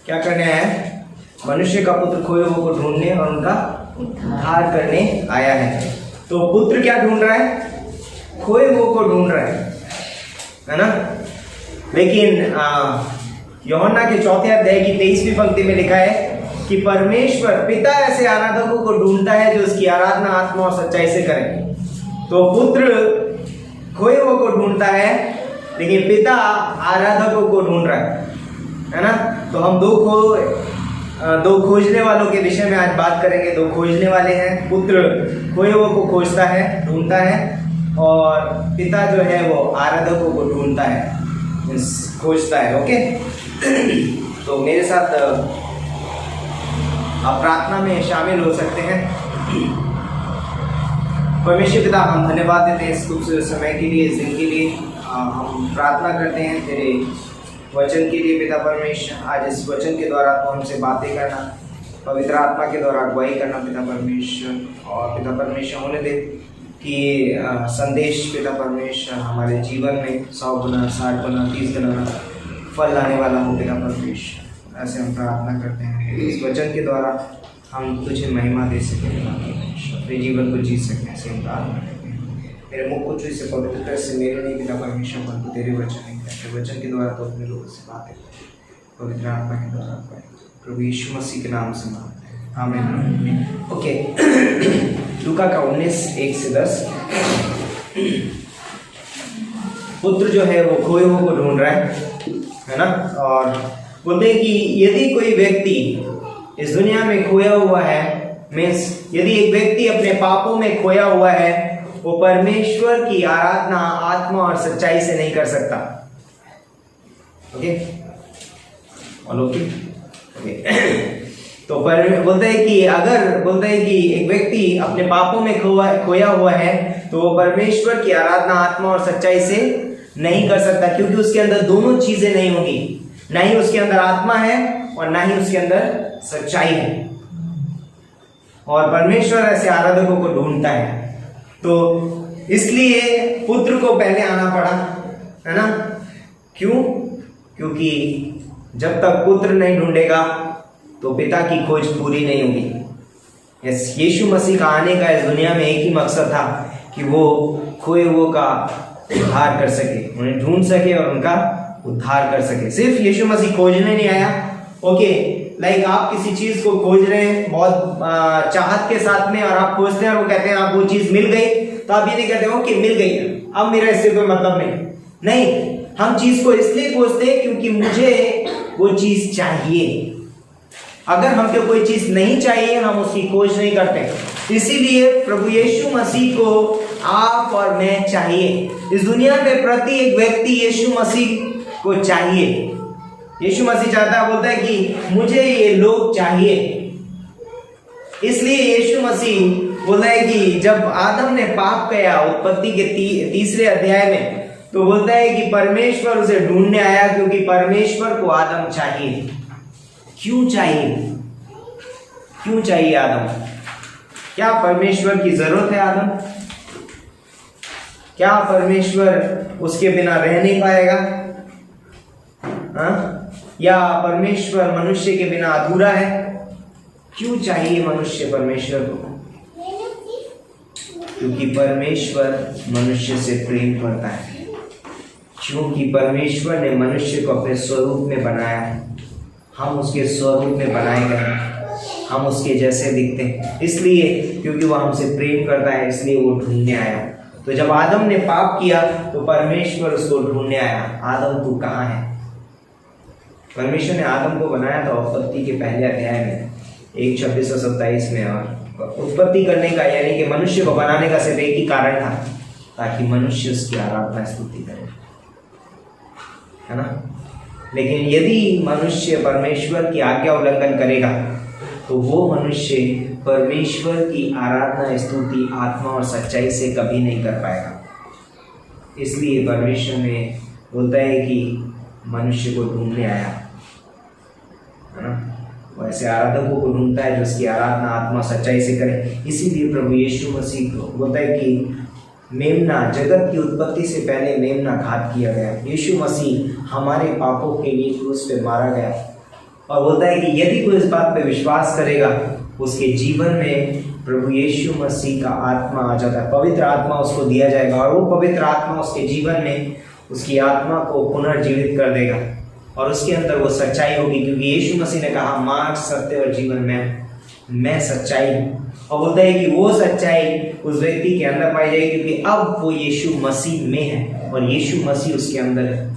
क्या करने आया है? मनुष्य का पुत्र खोए हुए को ढूंढने और उनका उद्धार करने आया है। तो पुत्र क्या ढूंढ रहा है? खोए हुए को ढूंढ रहा है ना। लेकिन यूहन्ना के 4 अध्याय की 23वीं पंक्ति में लिखा है कि परमेश्वर पिता ऐसे आराधकों को ढूंढता है जो उसकी आराधना आत्मा और सच्चाई से करें। तो पुत्र खोए हुए को ढूंढता है लेकिन पिता आराधकों को ढूंढ रहा है ना। तो हम दो खोजने वालों के विषय में आज बात करेंगे। 2 खोजने वाले हैं। पुत्र खोए हुए को खोजता है, ढूंढता है, और पिता जो है वो आराधकों को ढूंढता है, खोजता है। ओके, तो मेरे साथ आप प्रार्थना में शामिल हो सकते हैं। परमेश्वर पिता, हम धन्यवाद देते हैं इस खूबसूरत समय के लिए, इस दिन के लिए। हम प्रार्थना करते हैं तेरे वचन के लिए पिता परमेश्वर, आज इस वचन के द्वारा तो हमसे बातें करना, पवित्र आत्मा के द्वारा अगुवाई करना पिता परमेश्वर, और पिता परमेश्वर होने दे कि संदेश पिता परमेश्वर हमारे जीवन में 100 गुना, 60 गुना, 30 गुना फल लाने वाला हो पिता परमेश्वर। ऐसे हम प्रार्थना करते हैं इस वचन के द्वारा हम तुझे महिमा दे सकें पिता परमेश्वर, अपने जीवन को जी सकें। ऐसे हम प्रार्थना करते हैं मेरे मुख को तुझ से पवित्र से मेरे नहीं पिता परमेश्वर, परंतु तेरे वचन नहीं कहते, वचन के द्वारा तो अपने लोगों से बातें पवित्र आत्मा के द्वारा प्रभु यीशु मसीह के नाम से मांगते हैं, आमीन। ओके, लूका का 19:1-10। पुत्र जो है वो खोए हुए को ढूंढ रहा है ना, और बोलते हैं कि यदि कोई व्यक्ति इस दुनिया में खोया हुआ है, मीन्स यदि एक व्यक्ति अपने पापों में खोया हुआ है, वो परमेश्वर की आराधना आत्मा और सच्चाई से नहीं कर सकता। ओके, तो बोलते हैं कि अगर बोलते हैं कि एक व्यक्ति अपने पापों में खोया हुआ है तो वो परमेश्वर की आराधना आत्मा और सच्चाई से नहीं कर सकता, क्योंकि उसके अंदर दोनों चीजें नहीं होंगी, ना ही उसके अंदर आत्मा है और ना ही उसके अंदर सच्चाई है। और परमेश्वर ऐसे आराधकों को ढूंढता है, तो इसलिए पुत्र को पहले आना पड़ा, है ना। क्यों? क्योंकि जब तक पुत्र नहीं ढूंढेगा तो पिता की खोज पूरी नहीं होगी। यीशु मसीह का आने का इस दुनिया में एक ही मकसद था कि वो खोए हुए का उद्धार कर सके, उन्हें ढूंढ सके और उनका उद्धार कर सके। सिर्फ यीशु मसीह खोजने नहीं आया। ओके, लाइक आप किसी चीज को खोज रहे हैं बहुत चाहत के साथ में, और आप खोजते हैं और वो कहते हैं आप वो चीज मिल गई, तो आप ये नहीं कहते हो कि मिल गई अब मेरा इससे कोई मतलब नहीं। हम चीज को इसलिए खोजते हैं क्योंकि मुझे वो चीज चाहिए। अगर हमको कोई चीज नहीं चाहिए हम उसकी खोज नहीं करते। इसीलिए प्रभु यीशु मसीह को आप और मैं चाहिए। इस दुनिया में प्रति एक व्यक्ति यीशु मसीह को चाहिए। यीशु मसीह चाहता है, बोलता है कि मुझे ये लोग चाहिए। इसलिए यीशु मसीह बोलता है कि जब आदम ने पाप किया उत्पत्ति के 3 अध्याय में, तो बोलता है कि परमेश्वर उसे ढूंढने आया, क्योंकि परमेश्वर को आदम चाहिए। क्यों चाहिए? क्यों चाहिए आदम? क्या परमेश्वर की जरूरत है आदम? क्या परमेश्वर उसके बिना रह नहीं पाएगा? या परमेश्वर मनुष्य के बिना अधूरा है? क्यों चाहिए मनुष्य परमेश्वर को? क्योंकि परमेश्वर मनुष्य से प्रेम करता है, क्योंकि परमेश्वर ने मनुष्य को अपने स्वरूप में बनाया है। हम उसके स्वरूप में बनाए गए हैं, हम उसके जैसे दिखते हैं। इसलिए क्योंकि वह हमसे प्रेम करता है, इसलिए वो ढूंढने आया। तो जब आदम ने पाप किया तो परमेश्वर उसको ढूंढने आया, आदम तू कहाँ है? परमेश्वर ने आदम को बनाया था उत्पत्ति के पहले अध्याय में 1:26 और 27 में। और उत्पत्ति करने का यानी कि मनुष्य को बनाने का सिर्फ एक ही कारण था, ताकि मनुष्य उसकी आराधना स्तुति करे, है ना। लेकिन यदि मनुष्य परमेश्वर की आज्ञा उल्लंघन करेगा तो वो मनुष्य परमेश्वर की आराधना स्तुति आत्मा और सच्चाई से कभी नहीं कर पाएगा। इसलिए परमेश्वर ने बोलता है कि मनुष्य को ढूंढने आया, है ना। वैसे आराधकों को ढूंढता है जो उसकी आराधना आत्मा सच्चाई से करे। इसीलिए प्रभु यीशु मसीह को बोलता है कि मेमना, जगत की उत्पत्ति से पहले मेमना घात किया गया। यीशु मसीह हमारे पापों के लिए क्रूस पे मारा गया, और बोलता है कि यदि कोई इस बात पे विश्वास करेगा उसके जीवन में प्रभु यीशु मसीह का आत्मा आ जाता है, पवित्र आत्मा उसको दिया जाएगा, और वो पवित्र आत्मा उसके जीवन में उसकी आत्मा को पुनर्जीवित कर देगा, और उसके अंदर वो सच्चाई होगी। क्योंकि यीशु मसीह ने कहा मार्ग, सत्य और जीवन में मैं सच्चाई हूँ। और बोलता है कि वो सच्चाई उस व्यक्ति के अंदर पाई जाएगी, क्योंकि अब वो यीशु मसीह में है और यीशु मसीह उसके अंदर है।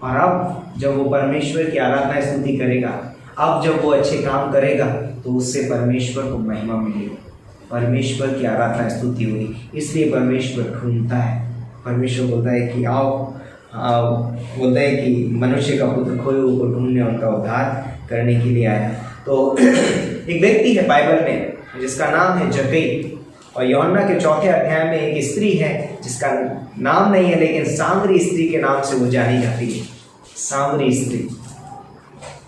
और अब जब वो परमेश्वर की आराधना स्तुति करेगा, अब जब वो अच्छे काम करेगा, तो उससे परमेश्वर को महिमा मिलेगी, परमेश्वर की आराधना स्तुति होगी। इसलिए परमेश्वर ढूंढता है। परमेश्वर बोलता है कि आओ, बोलता है कि मनुष्य का पुत्र खोए हुए को ढूंढने, उनका उद्धार करने के लिए आया। तो एक व्यक्ति है बाइबल में जिसका नाम है जक्कई। और यूहन्ना के 4 अध्याय में एक स्त्री है जिसका नाम नहीं है, लेकिन सामरी स्त्री के नाम से वो जानी जाती है। सामरी स्त्री,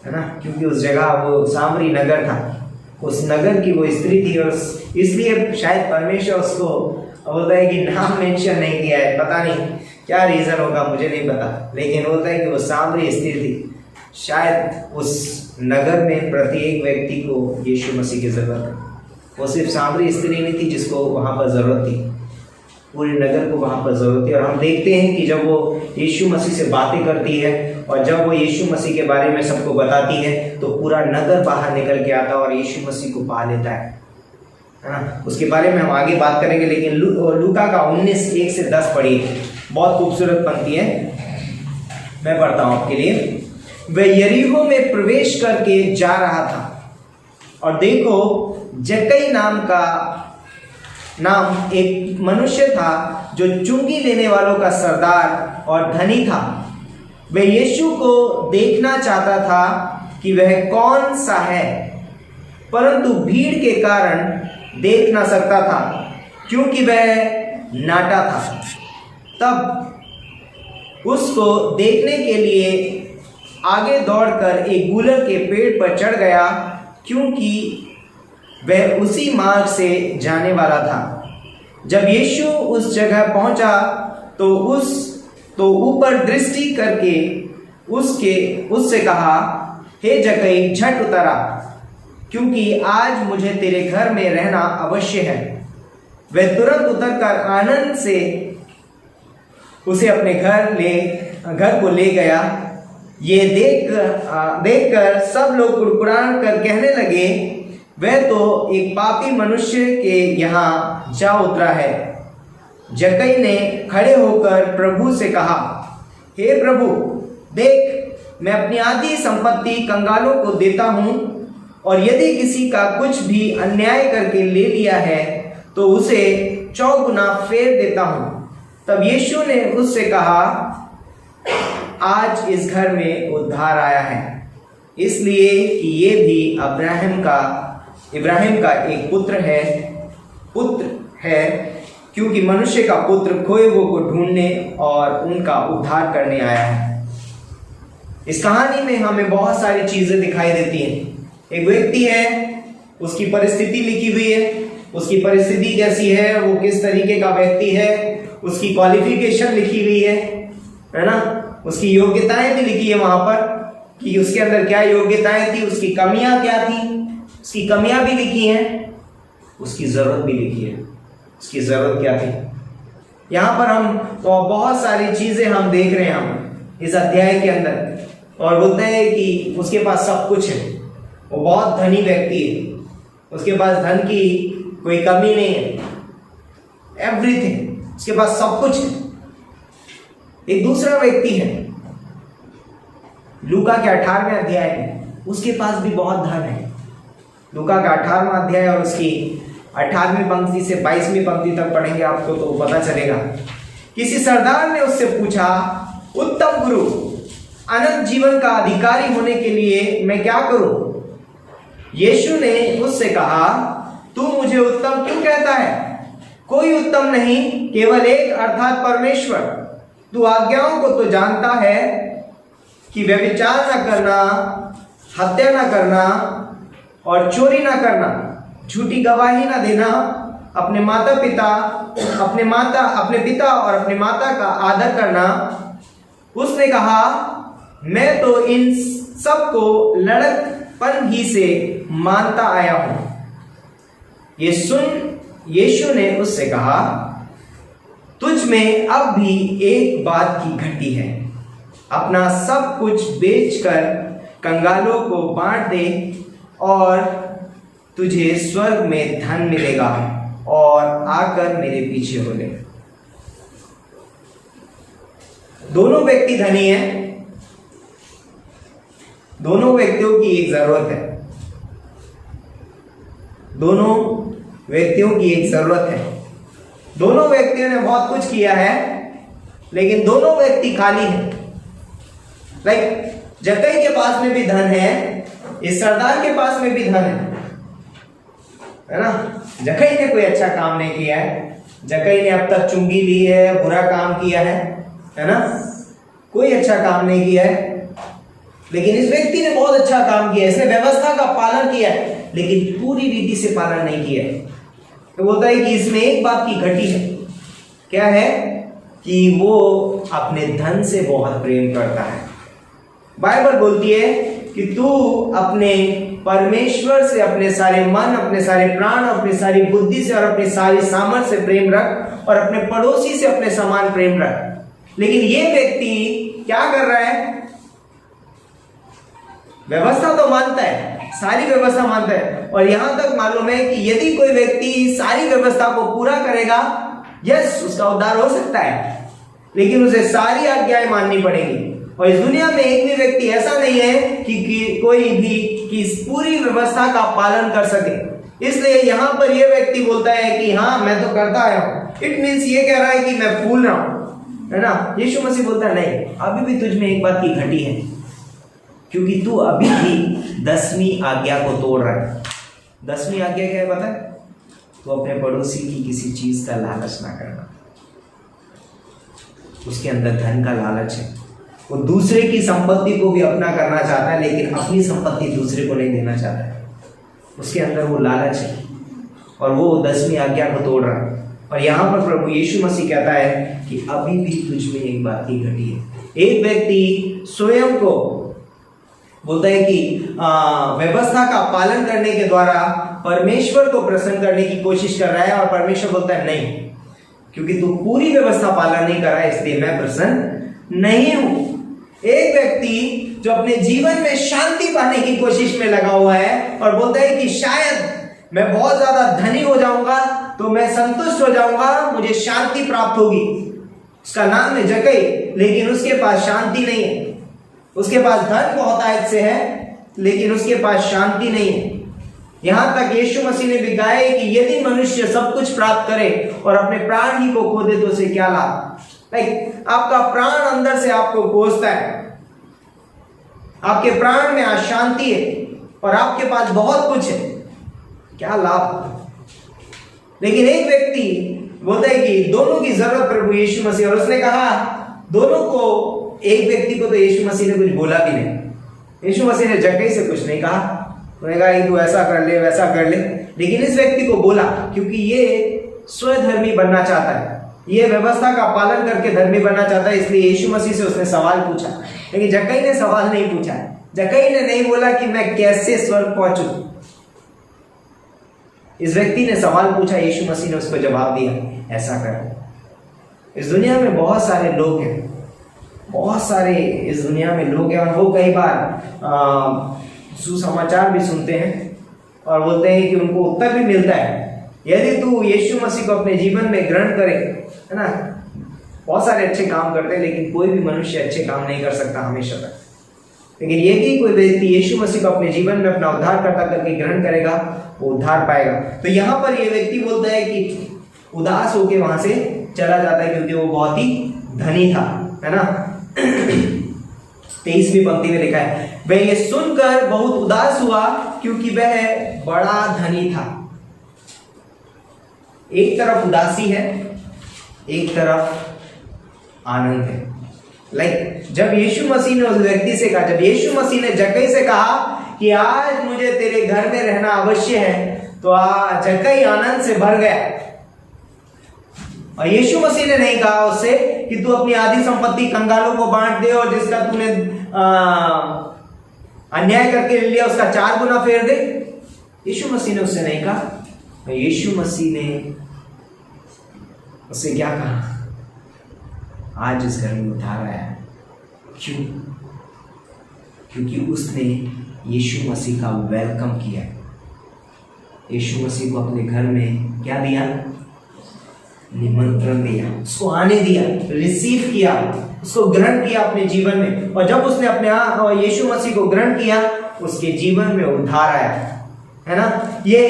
है ना, क्योंकि उस जगह वो सामरी नगर था, उस नगर की वो स्त्री थी, और इसलिए शायद परमेश्वर उसको बोलता है कि नाम मेंशन नहीं किया है। पता नहीं क्या रीजन होगा, मुझे नहीं पता, लेकिन होता है कि वो सामरी स्त्री थी। शायद उस नगर में प्रत्येक व्यक्ति को यीशु मसीह की जरूरत है। वो सिर्फ सामरी स्त्री नहीं थी जिसको वहाँ पर ज़रूरत थी, पूरे नगर को वहाँ पर ज़रूरत थी। और हम देखते हैं कि जब वो यीशु मसीह से बातें करती है और जब वो यीशु मसीह के बारे में सबको बताती है तो पूरा नगर बाहर निकल के आता है और यीशु मसीह को पा लेता है ना। उसके बारे में हम आगे बात करेंगे, लेकिन लूका का 19:1-10 पढ़िए, बहुत खूबसूरत पंक्ति है, मैं पढ़ता हूँ आपके लिए। वह यरीहो में प्रवेश करके जा रहा था और देखो जक्कई नाम एक मनुष्य था जो चुंगी लेने वालों का सरदार और धनी था। वह यीशु को देखना चाहता था कि वह कौन सा है, परंतु भीड़ के कारण देख ना सकता था क्योंकि वह नाटा था। तब उसको देखने के लिए आगे दौड़कर एक गूलर के पेड़ पर चढ़ गया क्योंकि वह उसी मार्ग से जाने वाला था। जब यीशु उस जगह पहुंचा तो ऊपर दृष्टि करके उससे कहा, हे जक्कई, झट उतरा, क्योंकि आज मुझे तेरे घर में रहना अवश्य है। वह तुरंत उतरकर आनंद से उसे अपने घर को ले गया। ये देखकर सब लोग कुड़कुड़ा कर कहने लगे, वह तो एक पापी मनुष्य के यहाँ जा उतरा है। जक्कई ने खड़े होकर प्रभु से कहा, हे प्रभु, देख, मैं अपनी आधी संपत्ति कंगालों को देता हूँ, और यदि किसी का कुछ भी अन्याय करके ले लिया है तो उसे 4 गुना फेर देता हूँ। तब यीशु ने उससे कहा, आज इस घर में उद्धार आया है, इसलिए कि ये भी इब्राहिम का एक पुत्र है, क्योंकि मनुष्य का पुत्र खोए हुए को ढूंढने और उनका उद्धार करने आया है। इस कहानी में हमें बहुत सारी चीजें दिखाई देती हैं। एक व्यक्ति है, उसकी परिस्थिति लिखी हुई है, उसकी परिस्थिति कैसी है, वो किस तरीके का व्यक्ति है, उसकी क्वालिफिकेशन लिखी हुई है ना, उसकी योग्यताएं भी लिखी है वहां पर कि उसके अंदर क्या योग्यताएं थी, उसकी कमियां क्या थी, उसकी कमियां भी लिखी हैं, उसकी जरूरत भी लिखी है, उसकी जरूरत क्या थी। यहाँ पर हम तो बहुत सारी चीजें हम देख रहे हैं हम इस अध्याय के अंदर, और बोलते हैं कि उसके पास सब कुछ है, वो बहुत धनी व्यक्ति है, उसके पास धन की कोई कमी नहीं है, एवरीथिंग, उसके पास सब कुछ है। एक दूसरा व्यक्ति है लूका के 18वें अध्याय में, उसके पास भी बहुत धन है। लूका का 18वां अध्याय और उसकी 18वीं पंक्ति से 22वीं पंक्ति तक पढ़ेंगे आपको तो पता चलेगा। किसी सरदार ने उससे पूछा, उत्तम गुरु, अनंत जीवन का अधिकारी होने के लिए मैं क्या करूं? यीशु ने उससे कहा, तू मुझे उत्तम क्यों कहता है? कोई उत्तम नहीं, केवल एक, अर्थात परमेश्वर। तू आज्ञाओं को तो जानता है कि व्यभिचार न करना, हत्या न करना और चोरी न करना, झूठी गवाही न देना, अपने पिता और अपने माता का आदर करना। उसने कहा, मैं तो इन सब को लड़कपन ही से मानता आया हूं। ये सुन यीशु ने उससे कहा, तुझ में अब भी एक बात की घटी है, अपना सब कुछ बेचकर कंगालों को बांट दे और तुझे स्वर्ग में धन मिलेगा, और आकर मेरे पीछे हो ले। दोनों व्यक्ति धनी हैं, दोनों व्यक्तियों की एक जरूरत है, दोनों व्यक्तियों की एक जरूरत है। दोनों व्यक्तियों ने बहुत कुछ किया है, लेकिन दोनों व्यक्ति खाली हैं। जक्कई के पास में भी धन है, इस सरदार के पास में भी धन है, है ना। जक्कई ने कोई अच्छा काम नहीं किया है, जक्कई ने अब तक चुंगी ली है, बुरा काम किया है ना, कोई अच्छा काम नहीं किया है। लेकिन इस व्यक्ति ने बहुत अच्छा काम किया, इसने व्यवस्था का पालन किया है, लेकिन पूरी रीति से पालन नहीं किया है। तो बोलता है कि इसमें एक बात की घटी है, क्या है कि वो अपने धन से बहुत प्रेम करता है। बाइबल बोलती है कि तू अपने परमेश्वर से अपने सारे मन, अपने सारे प्राण, अपनी सारी बुद्धि से और अपनी सारी सामर्थ्य से प्रेम रख, और अपने पड़ोसी से अपने समान प्रेम रख। लेकिन ये व्यक्ति क्या कर रहा है? व्यवस्था तो मानता है, सारी व्यवस्था मानता है, और यहां तक मालूम है कि यदि कोई व्यक्ति सारी व्यवस्था को पूरा करेगा, यस, उसका उद्धार हो सकता है, लेकिन उसे सारी आज्ञाएं माननी पड़ेगी। और इस दुनिया में एक भी व्यक्ति ऐसा नहीं है कि कोई भी कि इस पूरी व्यवस्था का पालन कर सके। इसलिए यहां पर यह व्यक्ति बोलता है कि हाँ, मैं तो करता आया हूं। इट मीन्स ये कह रहा है कि मैं भूल रहा हूं, है ना। यीशु मसीह बोलता है नहीं, अभी भी तुझ में एक बात की घटी है, क्योंकि तू अभी भी 10वीं आज्ञा को तोड़ रहा है। 10वीं आज्ञा क्या है पता है? तो अपने पड़ोसी की किसी चीज का लालच ना करना। उसके अंदर धन का लालच है, वो दूसरे की संपत्ति को भी अपना करना चाहता है, लेकिन अपनी संपत्ति दूसरे को नहीं देना चाहता है। उसके अंदर वो लालच है, और वो 10वीं आज्ञा को तोड़ रहा है। और यहाँ पर प्रभु यीशु मसीह कहता है कि अभी भी तुझ में एक बात की घटी है। एक व्यक्ति स्वयं को बोलता है कि व्यवस्था का पालन करने के द्वारा परमेश्वर को प्रसन्न करने की कोशिश कर रहा है, और परमेश्वर बोलता है नहीं, क्योंकि तू पूरी व्यवस्था पालन नहीं कर रहा है, इसलिए मैं प्रसन्न नहीं हूं। एक व्यक्ति जो अपने जीवन में शांति पाने की कोशिश में लगा हुआ है और बोलता है कि शायद मैं बहुत ज्यादा धनी हो जाऊंगा तो मैं संतुष्ट हो जाऊंगा, मुझे शांति प्राप्त होगी। उसका नाम है जक्कई, लेकिन उसके पास शांति नहीं है। उसके पास धन बहुत आयत से है, लेकिन उसके पास शांति नहीं है। यहां तक यीशु मसीह ने भी कहा है कि यदि मनुष्य सब कुछ प्राप्त करे और अपने प्राण ही को खो दे तो उसे क्या लाभ। आपका प्राण अंदर से आपको कोसता है, आपके प्राण में अशांति है और आपके पास बहुत कुछ है, क्या लाभ। लेकिन एक व्यक्ति बोलता है कि दोनों की जरूरत प्रभु यीशु मसीह, और उसने कहा दोनों को, एक व्यक्ति को तो यीशु मसीह ने कुछ बोला भी नहीं। यीशु मसीह ने जक्कई से कुछ नहीं कहा, उन्होंने कहा तू ऐसा कर ले वैसा कर ले, लेकिन इस व्यक्ति को बोला, क्योंकि ये स्वधर्मी बनना चाहता है, ये व्यवस्था का पालन करके धर्मी बनना चाहता है। इसलिए यीशु मसीह से उसने सवाल पूछा, लेकिन जक्कई ने सवाल नहीं पूछा। जक्कई ने नहीं बोला कि मैं कैसे स्वर्ग पहुंचूं। इस व्यक्ति ने सवाल पूछा, यीशु मसीह ने उसको जवाब दिया, ऐसा कर। इस दुनिया में बहुत सारे लोग हैं, बहुत सारे इस दुनिया में लोग हैं, और वो कई बार सुसमाचार भी सुनते हैं और बोलते हैं कि उनको उत्तर भी मिलता है, यदि तू यीशु मसीह को अपने जीवन में ग्रहण करे, है ना। बहुत सारे अच्छे काम करते हैं, लेकिन कोई भी मनुष्य अच्छे काम नहीं कर सकता हमेशा तक। लेकिन यदि कोई व्यक्ति यीशु मसीह को अपने जीवन में अपना उद्धारकर्ता करके ग्रहण करेगा, वो उद्धार पाएगा। तो यहाँ पर ये व्यक्ति बोलता है कि उदास होकर वहां से चला जाता है, क्योंकि वो बहुत ही धनी था, है ना। 23वीं पंक्ति में लिखा है, वह ये सुनकर बहुत उदास हुआ, क्योंकि वह बड़ा धनी था। एक तरफ उदासी है, एक तरफ आनंद है। जब यीशु मसीह ने उस व्यक्ति से कहा, जब यीशु मसीह ने जक्कई से कहा कि आज मुझे तेरे घर में रहना अवश्य है, तो जक्कई आनंद से भर गया। और यीशु मसीह ने नहीं कहा उससे कि तू अपनी आधी संपत्ति कंगालों को बांट दे, और जिसका तूने अन्याय करके ले लिया उसका 4 गुना फेर दे। यीशु मसीह ने उससे नहीं कहा। यीशु मसीह ने उससे क्या कहा, आज इस घर में उद्धार आया है। क्यों? क्योंकि उसने यीशु मसीह का वेलकम किया। यीशु मसीह को अपने घर में क्या दिया? निमंत्रण दिया, उसको आने दिया, रिसीव किया, उसको ग्रहण किया अपने जीवन में। और जब उसने अपने यीशु मसीह को ग्रहण किया, उसके जीवन में उद्धार आया, है ना। ये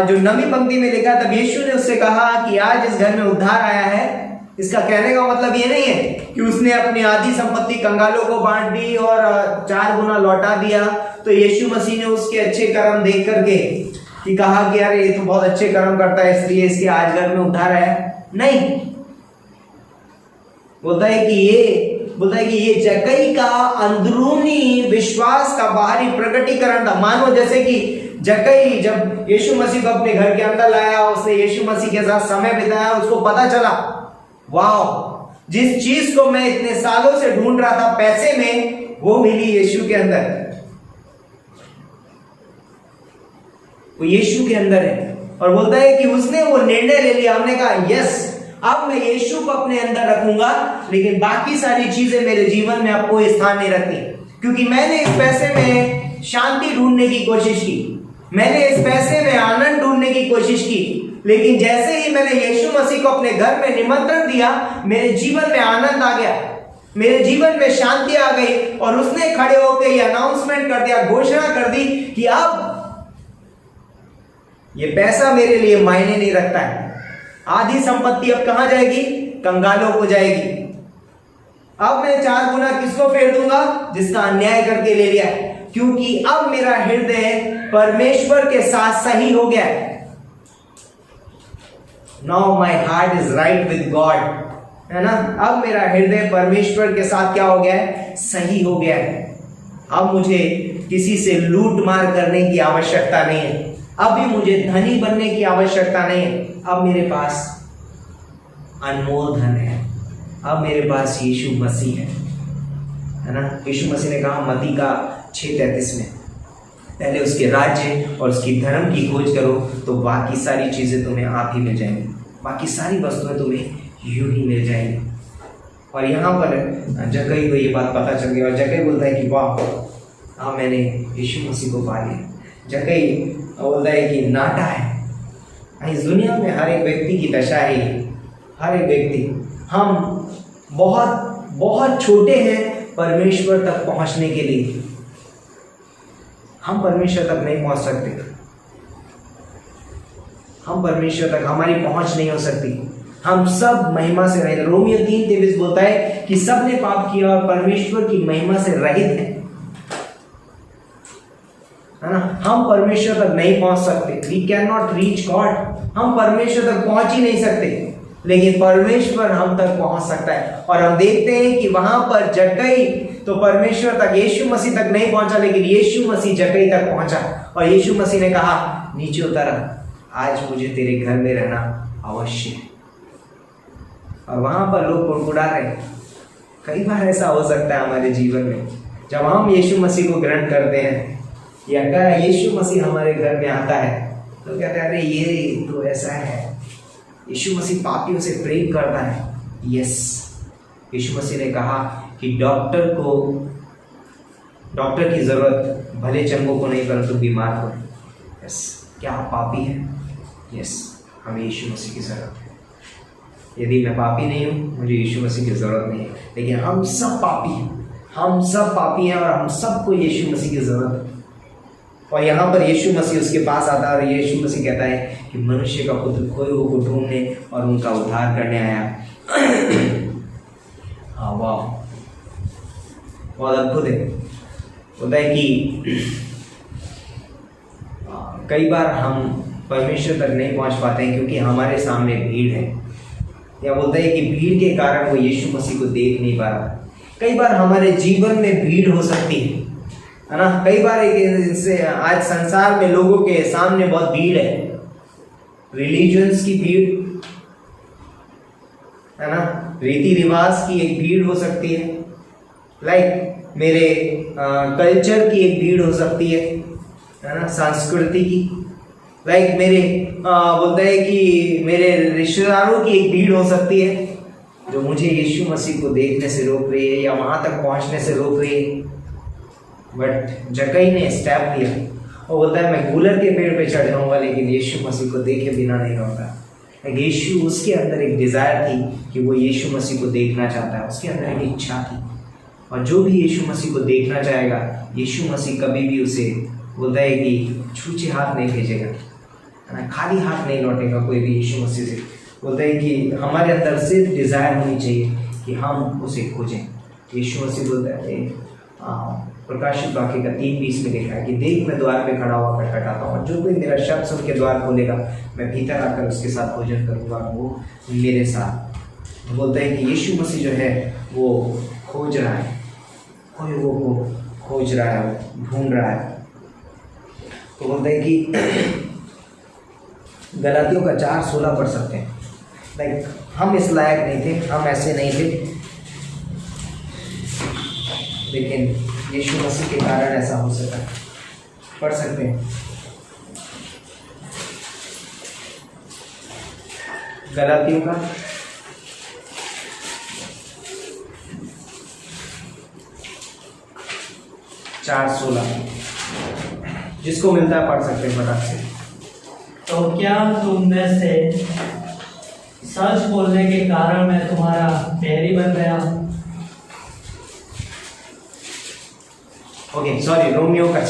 जो 9वीं पंक्ति में लिखा, तब यीशु ने उससे कहा कि आज इस घर में उद्धार आया है। इसका कहने का मतलब ये नहीं है कि उसने अपनी आधी संपत्ति कंगालों को बांट दी और 4 गुना लौटा दिया, तो यीशु मसीह ने उसके अच्छे कर्म देख करके कि कहा कि यार ये तो बहुत अच्छे कर्म करता है इसलिए इसके आज घर में उद्धार है, नहीं। बोलता है कि ये जक्कई का अंदरूनी विश्वास का बाहरी प्रकटीकरण था। मानो जैसे कि जक्कई जब यीशु मसीह को अपने घर के अंदर लाया, उसने यीशु मसीह के साथ समय बिताया, उसको पता चला वाह, जिस चीज को मैं इतने सालों से ढूंढ रहा था पैसे में, वो मिली यीशु के अंदर, वो यीशु के अंदर है। और बोलता है कि उसने वो निर्णय ले लिया, हमने कहा यस, अब मैं यीशु को अपने अंदर रखूंगा, लेकिन बाकी सारी चीजें मेरे जीवन में अब कोई स्थान नहीं रखती, क्योंकि मैंने इस पैसे में शांति ढूंढने की कोशिश की, मैंने इस पैसे में आनंद ढूंढने की कोशिश की, लेकिन जैसे ही मैंने यीशु मसीह को अपने घर में निमंत्रण दिया, मेरे जीवन में आनंद आ गया, मेरे जीवन में शांति आ गई। और उसने खड़े होकर ये अनाउंसमेंट कर दिया, घोषणा कर दी कि अब ये पैसा मेरे लिए मायने नहीं रखता है, आधी संपत्ति अब कहां जाएगी? कंगालों को जाएगी। अब मैं 4 गुना किसको फेर दूंगा? जिसका अन्याय करके ले लिया, क्योंकि अब मेरा हृदय परमेश्वर के साथ सही हो गया है। Now my heart is right with God, है ना। अब मेरा हृदय परमेश्वर के साथ क्या हो गया है? सही हो गया है। अब मुझे किसी से लूट मार करने की आवश्यकता नहीं है, अभी मुझे धनी बनने की आवश्यकता नहीं है। अब मेरे पास अनमोल धन है, अब मेरे पास यीशु मसीह है ना। यीशु मसीह ने कहा मत्ती का 6:33 में, पहले उसके राज्य और उसकी धर्म की खोज करो तो बाकी सारी चीजें तुम्हें आप ही मिल जाएंगी, बाकी सारी वस्तुएं तुम्हें यूं ही मिल जाएंगी। और यहाँ पर जक्कई को ये बात पता चल गई, और जक्कई बोलता है कि वाह, हाँ मैंने यीशु मसीह को पा लिया। जक्कई बोलता है कि नाटा है। इस दुनिया में हर एक व्यक्ति की दशा है, हर एक व्यक्ति, हम बहुत बहुत छोटे हैं परमेश्वर तक पहुंचने के लिए, हम परमेश्वर तक नहीं पहुंच सकते, हम परमेश्वर तक हमारी पहुंच नहीं हो सकती। हम सब महिमा से रहित, रोमियो 3:23 बोलता है कि सब ने पाप किया और परमेश्वर की महिमा से रहित है ना। हम परमेश्वर तक नहीं पहुंच सकते, we can not reach God, हम परमेश्वर तक पहुंच ही नहीं सकते, लेकिन परमेश्वर हम तक पहुंच सकता है। और हम देखते हैं कि वहां पर जक्कई तो परमेश्वर तक, यीशु मसीह तक नहीं पहुंचा, लेकिन यीशु मसीह जक्कई तक पहुंचा। और यीशु मसीह ने कहा नीचे उतर, आज मुझे तेरे घर में रहना अवश्य है। और वहां पर लोग कुड़कुड़ा रहे। कई बार ऐसा हो सकता है हमारे जीवन में, जब हम यीशु मसीह को ग्रहण करते हैं या क्या यीशु मसीह हमारे घर में आता है, तो कहते हैं अरे ये तो ऐसा है, यीशु मसीह पापियों से प्रेम करता है। यस, यीशु मसीह ने कहा कि डॉक्टर की जरूरत भले चंगों को नहीं परंतु बीमार को। यस, क्या आप पापी हैं? यस, हमें यीशु मसीह की जरूरत है। यदि मैं पापी नहीं हूँ, मुझे यीशु मसीह की जरूरत नहीं है, लेकिन हम सब पापी हैं, हम सब पापी हैं और हम सबको यीशु मसीह की जरूरत है। और यहाँ पर यीशु मसीह उसके पास आता है और यीशु मसीह कहता है कि मनुष्य का पुत्र खोए हुए को ढूंढने और उनका उद्धार करने आया। हाँ वाह, बहुत अद्भुत है। होता है कि कई बार हम परमेश्वर तक नहीं पहुंच पाते हैं क्योंकि हमारे सामने भीड़ है, या बोलता है कि भीड़ के कारण वो यीशु मसीह को देख नहीं पा रहा। कई बार हमारे जीवन में भीड़ हो सकती है ना। कई बार इससे आज संसार में लोगों के सामने बहुत भीड़ है, रिलीजन्स की भीड़ है ना, रीति रिवाज की एक भीड़ हो सकती है, लाइक मेरे कल्चर की एक भीड़ हो सकती है ना, संस्कृति की, लाइक मेरे बोलता है कि मेरे रिश्तेदारों की एक भीड़ हो सकती है जो मुझे यीशु मसीह को देखने से रोक रही है या वहां तक पहुंचने से रोक रही है। बट जक्कई ने स्टेप लिया और बोलता है मैं गूलर के पेड़ पे चढ़ जाऊंगा लेकिन यीशु मसीह को देखे बिना नहीं रहूंगा। यीशु, उसके अंदर एक डिजायर थी कि वो यीशु मसीह को देखना चाहता है, उसके अंदर एक इच्छा थी। और जो भी यीशु मसीह को देखना चाहेगा, यीशु मसीह कभी भी उसे बोलता है कि छूछे हाथ नहीं भेजेगा, खाली हाथ नहीं लौटेगा कोई भी यीशु मसीह से। बोलते हैं कि हमारे अंदर सिर्फ डिजायर होनी चाहिए कि हम उसे खोजें। यीशु मसीह बोलता है प्रकाशित वाक्य का 3:20 में लिखा है कि देख मैं द्वार पे खड़ा हुआ खटखटाता हूँ, जो कोई मेरा शब्द सुन के द्वार खोलेगा मैं भीतर आकर उसके साथ भोजन करूँगा, वो मेरे साथ। तो बोलते हैं कि यीशु मसीह जो है वो खोज रहा है, कोई वो खोज रहा है, ढूंढ रहा है। तो बोलते हैं कि गलातियों का 4:16 पढ़ सकते हैं। लाइक हम इस लायक नहीं थे, हम ऐसे नहीं थे, लेकिन यीशु मसीह के कारण ऐसा हो सका। पढ़ सकते हैं गलातियों का 4:16, जिसको मिलता है पढ़ सकते हैं फटाक से। तो क्या तुम में से सच बोलने के कारण मैं तुम्हारा बैरी बन गया हूँ? ओके सॉरी, रोमियो का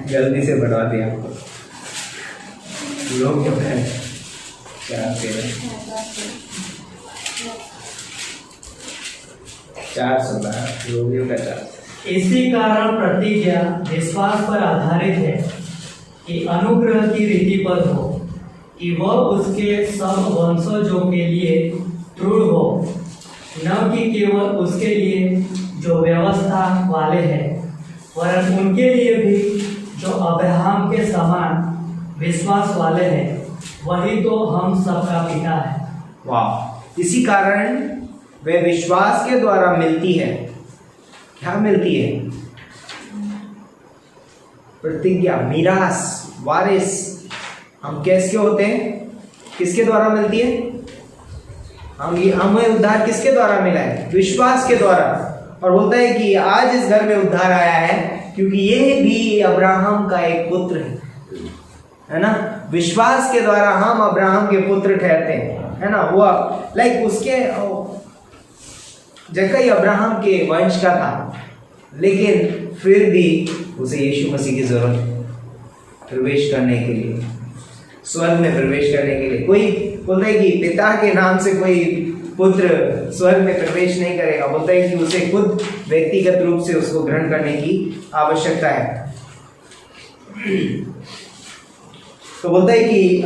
जल्दी से बढ़वा दिया आपको। रोमियो का 4:16, रोमियो का 4। इसी कारण प्रतिज्ञा विश्वास पर आधारित है कि अनुग्रह की रीति पर हो, कि वह उसके सब वंशजों के लिए दृढ़ हो, न कि केवल उसके लिए जो व्यवस्था वाले हैं, वरन उनके लिए भी जो अब्राहम के समान विश्वास वाले हैं, वही तो हम सबका पिता है। वाह, इसी कारण वे विश्वास के द्वारा मिलती है। क्या मिलती है? प्रतिज्ञा, मीरास, वारिस। हम कैसे होते हैं? किसके द्वारा मिलती है? हमें उद्धार किसके द्वारा मिला है? विश्वास के द्वारा। और बोलता है कि आज इस घर में उद्धार आया है क्योंकि ये भी अब्राहम का एक पुत्र है ना। विश्वास के द्वारा हम अब्राहम के पुत्र ठहरते हैं, है ना। वो लाइक उसके जकई अब्राहम के वंश का था, लेकिन फिर भी उसे यीशु मसीह की जरूरत है प्रवेश करने के लिए, स्वर्ग में प्रवेश करने के लिए। कोई बोलता है कि पिता के नाम से कोई पुत्र स्वर्ग में प्रवेश नहीं करेगा। बोलता है कि उसे खुद व्यक्तिगत रूप से उसको ग्रहण करने की आवश्यकता है। तो बोलता है कि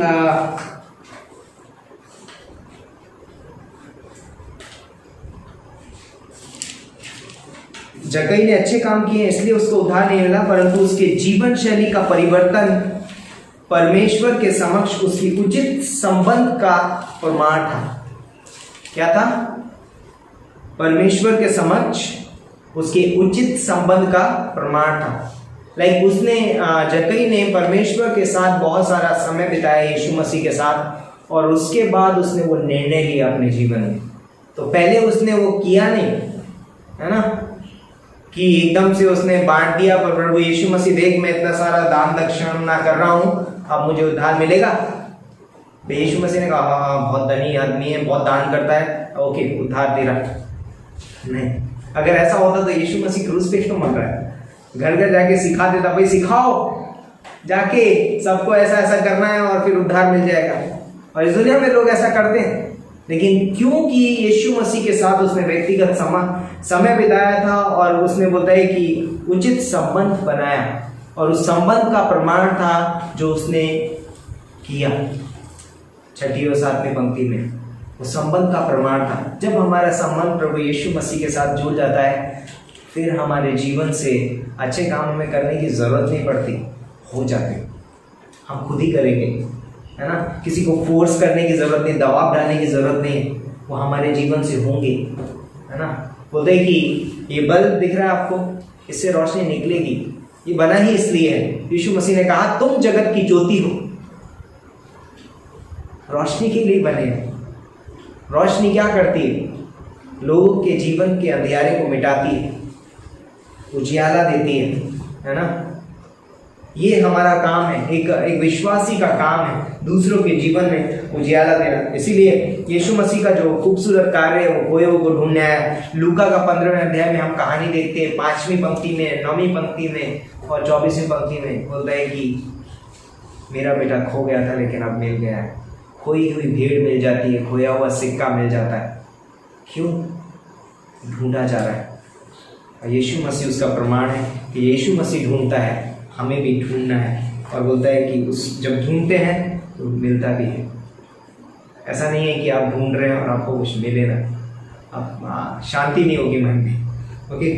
जकई ने अच्छे काम किए इसलिए उसको उद्धार नहीं मिला, परंतु उसके जीवन शैली का परिवर्तन परमेश्वर के समक्ष उसकी उचित संबंध का प्रमाण था। क्या था? परमेश्वर के समक्ष उसके उचित संबंध का प्रमाण था। लाइक उसने जकई ने परमेश्वर के साथ बहुत सारा समय बिताया यीशु मसीह के साथ, और उसके बाद उसने वो निर्णय लिया अपने जीवन में। तो पहले उसने वो किया नहीं, है ना, कि एकदम से उसने बांट दिया, पर प्रभु यीशु मसीह देख मैं इतना सारा दान दक्षिणा कर रहा हूं, अब मुझे उद्धार मिलेगा। तो यीशु मसीह ने कहा हाँ बहुत धनी आदमी है, बहुत दान करता है, ओके उद्धार दे रहा। नहीं, अगर ऐसा होता तो यीशु मसीह क्रूस पे क्यों मर रहा है? घर घर जाके सिखा देता, भाई सिखाओ जाके सबको ऐसा ऐसा करना है और फिर उद्धार मिल जाएगा। और इस दुनिया में लोग ऐसा करते हैं, लेकिन क्योंकि यीशु मसीह के साथ उसने व्यक्तिगत समय बिताया था, और उसने बोलता है कि उचित संबंध बनाया, और उस संबंध का प्रमाण था जो उसने किया। 6ठी और 7वीं पंक्ति में वो संबंध का प्रमाण था। जब हमारा संबंध प्रभु यीशु मसीह के साथ जुड़ जाता है, फिर हमारे जीवन से अच्छे काम हमें करने की जरूरत नहीं पड़ती, हो जाते हम खुद ही करेंगे, है ना। किसी को फोर्स करने की जरूरत नहीं, दबाव डालने की जरूरत नहीं, वो हमारे जीवन से होंगे, है ना। बोलते हैं कि ये बल्ब दिख रहा है आपको, इससे रोशनी निकलेगी, ये बना ही इसलिए है। यीशु मसीह ने कहा तुम जगत की ज्योति हो, रोशनी के लिए बने हैं। रोशनी क्या करती है? लोगों के जीवन के अंधियारे को मिटाती है, उजियाला देती है ना। ये हमारा काम है, एक विश्वासी का काम है दूसरों के जीवन में उजियाला देना। इसीलिए यीशु मसीह का जो खूबसूरत कार्य है वो खोए हुए को ढूंढने आया है। लूका का 15वें अध्याय में हम कहानी देखते हैं, 5वीं पंक्ति में, 9वीं पंक्ति में और 24वीं पंक्ति में बोलता है कि मेरा बेटा खो गया था लेकिन अब मिल गया है। खोई हुई भेड़ मिल जाती है, खोया हुआ सिक्का मिल जाता है। क्यों? ढूंढा जा रहा है, यीशु मसीह उसका प्रमाण है कि यीशु मसीह ढूंढता है, हमें भी ढूंढना है। और बोलता है कि उस जब ढूंढते हैं तो मिलता भी है। ऐसा नहीं है कि आप ढूंढ रहे हैं और आपको कुछ मिले ना, आप शांति नहीं होगी मन में। ओके,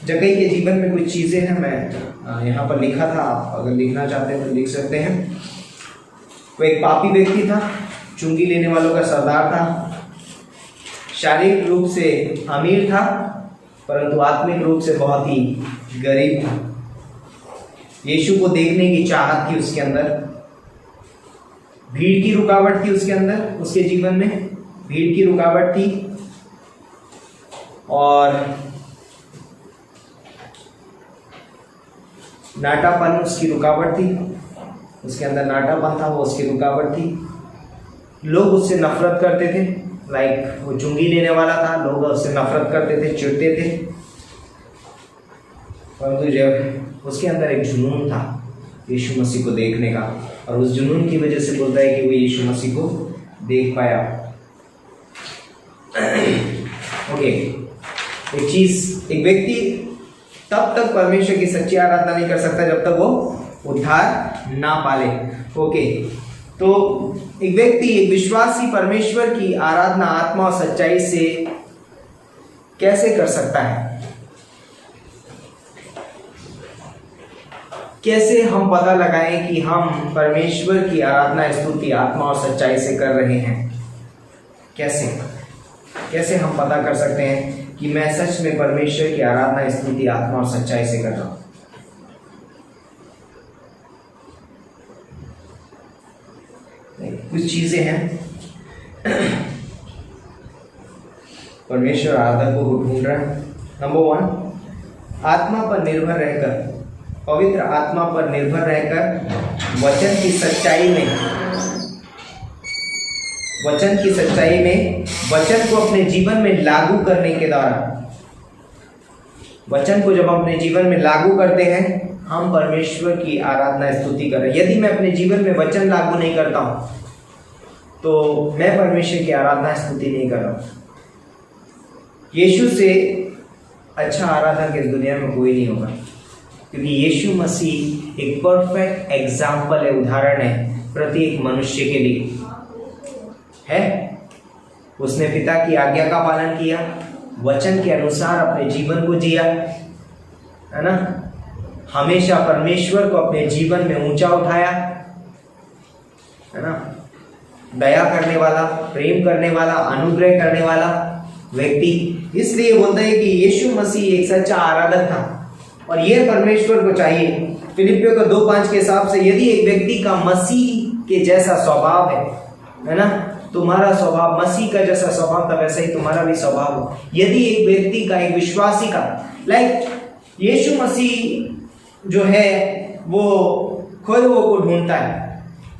जगह के जीवन में कुछ चीज़ें हैं, मैं यहाँ पर लिखा था, आप अगर लिखना चाहते हैं तो लिख सकते हैं। वो एक पापी व्यक्ति था, चुंगी लेने वालों का सरदार था, शारीरिक रूप से अमीर था परंतु आत्मिक रूप से बहुत ही गरीब था। यीशु को देखने की चाहत थी उसके अंदर, भीड़ की रुकावट थी उसके अंदर, उसके जीवन में भीड़ की रुकावट थी और नाटापन उसकी रुकावट थी, उसके अंदर नाटापन था, वो उसकी रुकावट थी। लोग उससे नफरत करते थे, लाइक वो चुंगी लेने वाला था, लोग उससे नफरत करते थे, चिढ़ते थे। परंतु जब उसके अंदर एक जुनून था यीशु मसीह को देखने का, और उस जुनून की वजह से बोलता है कि वो यीशु मसीह को देख पाया। ओके, एक चीज, एक व्यक्ति तब तक परमेश्वर की सच्ची आराधना नहीं कर सकता जब तक वो उद्धार ना पाले। ओके, तो एक व्यक्ति, एक विश्वासी परमेश्वर की आराधना आत्मा और सच्चाई से कैसे कर सकता है? कैसे हम पता लगाएं कि हम परमेश्वर की आराधना स्तुति आत्मा और सच्चाई से कर रहे हैं? कैसे हम पता कर सकते हैं कि मैं सच में परमेश्वर की आराधना स्तुति आत्मा और सच्चाई से कर रहा हूं? कुछ चीजें हैं। परमेश्वर आराधकों को ढूंढ रहा है। नंबर 1, आत्मा पर निर्भर रहकर, पवित्र आत्मा पर निर्भर रहकर वचन की सच्चाई में वचन को अपने जीवन में लागू करने के दौरान, वचन को जब हम अपने जीवन में लागू करते हैं, हम परमेश्वर की आराधना स्तुति कर रहे हैं। यदि मैं अपने जीवन में वचन लागू नहीं करता हूं तो मैं परमेश्वर की आराधना स्तुति नहीं कर रहा हूं। यीशु से अच्छा आराधक इस दुनिया में कोई नहीं होगा, क्योंकि यीशु मसीह एक परफेक्ट एग्जाम्पल है, उदाहरण है प्रत्येक मनुष्य के लिए है। उसने पिता की आज्ञा का पालन किया, वचन के अनुसार अपने जीवन को जिया, है ना, हमेशा परमेश्वर को अपने जीवन में ऊंचा उठाया, है ना, दया करने वाला, प्रेम करने वाला, अनुग्रह करने वाला व्यक्ति। इसलिए बोलते हैं कि यीशु मसीह एक सच्चा आराधक था और यह परमेश्वर को चाहिए। फिलिपियों का 2:5 के हिसाब से, यदि एक व्यक्ति का मसीह के जैसा स्वभाव है ना, तुम्हारा स्वभाव मसीह का जैसा स्वभाव था वैसा ही तुम्हारा भी स्वभाव हो। यदि एक व्यक्ति का, एक विश्वासी का, लाइक यीशु मसीह जो है वो खुद वो को ढूंढता है,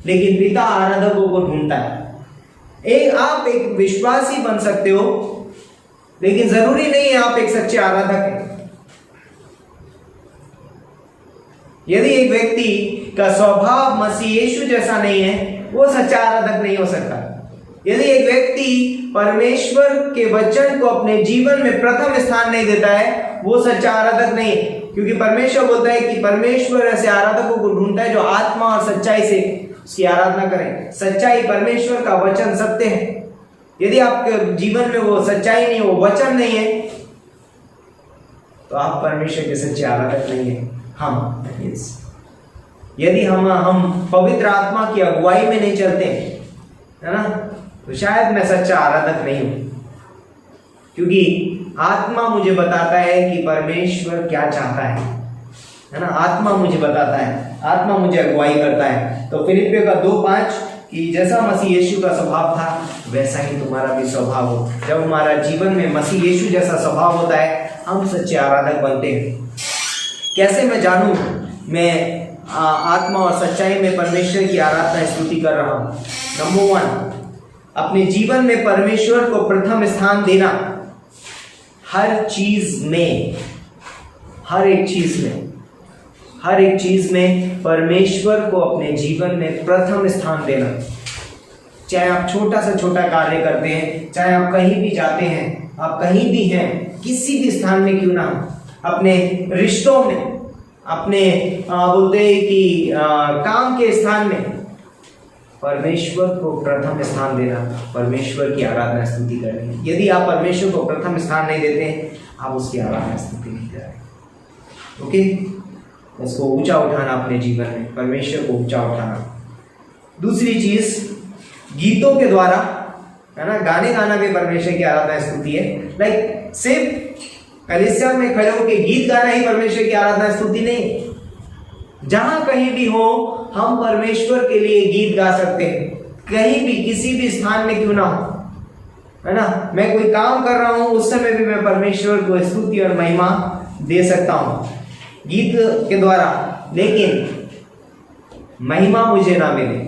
लेकिन पिता आराधकों को ढूंढता है। आप एक विश्वासी बन सकते हो, लेकिन जरूरी नहीं है आप एक सच्चे आराधक हैं। यदि एक व्यक्ति का स्वभाव मसीह यीशु जैसा नहीं है, वो सच्चा आराधक नहीं हो सकता। यदि एक व्यक्ति परमेश्वर के वचन को अपने जीवन में प्रथम स्थान नहीं देता है, वो सच्चा आराधक नहीं है। क्योंकि परमेश्वर बोलता है कि परमेश्वर ऐसे आराधकों को ढूंढता है जो आत्मा और सच्चाई से उसकी आराधना करें। सच्चाई, परमेश्वर का वचन सत्य है। यदि आपके जीवन में वो सच्चाई नहीं, वो वचन नहीं है, तो आप परमेश्वर के सच्चे आराधक नहीं है। यदि हम पवित्र आत्मा की अगुवाई में नहीं चलते, है ना, तो शायद मैं सच्चा आराधक नहीं हूं। क्योंकि आत्मा मुझे बताता है कि परमेश्वर क्या चाहता है ना, आत्मा मुझे बताता है, आत्मा मुझे अगुवाई करता है। तो फिलिपियों का 2:5 कि जैसा मसीह यीशु का स्वभाव था वैसा ही तुम्हारा भी स्वभाव हो। जब हमारा जीवन में मसीह यीशु जैसा स्वभाव होता है, हम सच्चे आराधक बनते हैं। कैसे मैं जानूं मैं आत्मा और सच्चाई में परमेश्वर की आराधना स्तुति कर रहा हूं? नंबर 1, अपने जीवन में परमेश्वर को प्रथम स्थान देना। हर चीज में, हर एक चीज में परमेश्वर को अपने जीवन में प्रथम स्थान देना। चाहे आप छोटा से छोटा कार्य करते हैं, चाहे आप कहीं भी जाते हैं, आप कहीं भी हैं, किसी भी स्थान में क्यों ना हो, अपने रिश्तों में, अपने बोलते हैं कि काम के स्थान में परमेश्वर को प्रथम स्थान देना, परमेश्वर की आराधना स्तुति करनी। यदि आप परमेश्वर को प्रथम स्थान नहीं देते हैं, आप उसकी आराधना स्तुति नहीं कर रहे। ओके, उसको ऊंचा उठाना अपने जीवन में, परमेश्वर को ऊंचा उठाना। दूसरी चीज, गीतों के द्वारा, है ना, गाने गाना भी परमेश्वर की आराधना स्तुति है। लाइक सिर्फ कलीसिया में खड़े होकर गीत गाना ही परमेश्वर की आराधना स्तुति नहीं। जहां कहीं भी हो, हम परमेश्वर के लिए गीत गा सकते हैं, कहीं भी किसी भी स्थान में क्यों ना हो, है ना। मैं कोई काम कर रहा हूं, उस समय भी मैं परमेश्वर को स्तुति और महिमा दे सकता हूं गीत के द्वारा। लेकिन महिमा मुझे ना मिले,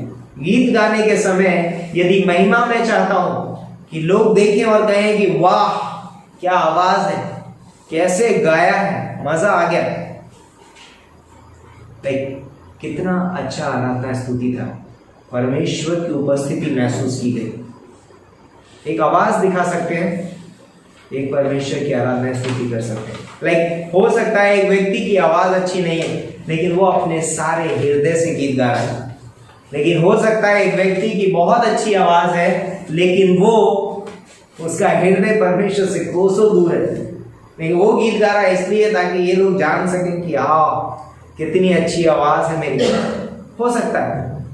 गीत गाने के समय यदि महिमा मैं चाहता हूं कि लोग देखें और कहें कि वाह क्या आवाज है, कैसे गाया है, मजा आ गया, कितना अच्छा आराधना स्तुति था, परमेश्वर की उपस्थिति महसूस की गई। एक आवाज दिखा सकते हैं, एक परमेश्वर की आराधना स्तुति कर सकते हैं। लाइक हो सकता है एक व्यक्ति की आवाज अच्छी नहीं है, लेकिन वो अपने सारे हृदय से गीत गा रहा है। लेकिन हो सकता है एक व्यक्ति की बहुत अच्छी आवाज है, लेकिन वो उसका हृदय परमेश्वर से कोसों दूर है, लेकिन वो गीत गा रहा है इसलिए ताकि ये लोग जान सकें कि कितनी अच्छी आवाज है मेरी। हो सकता है,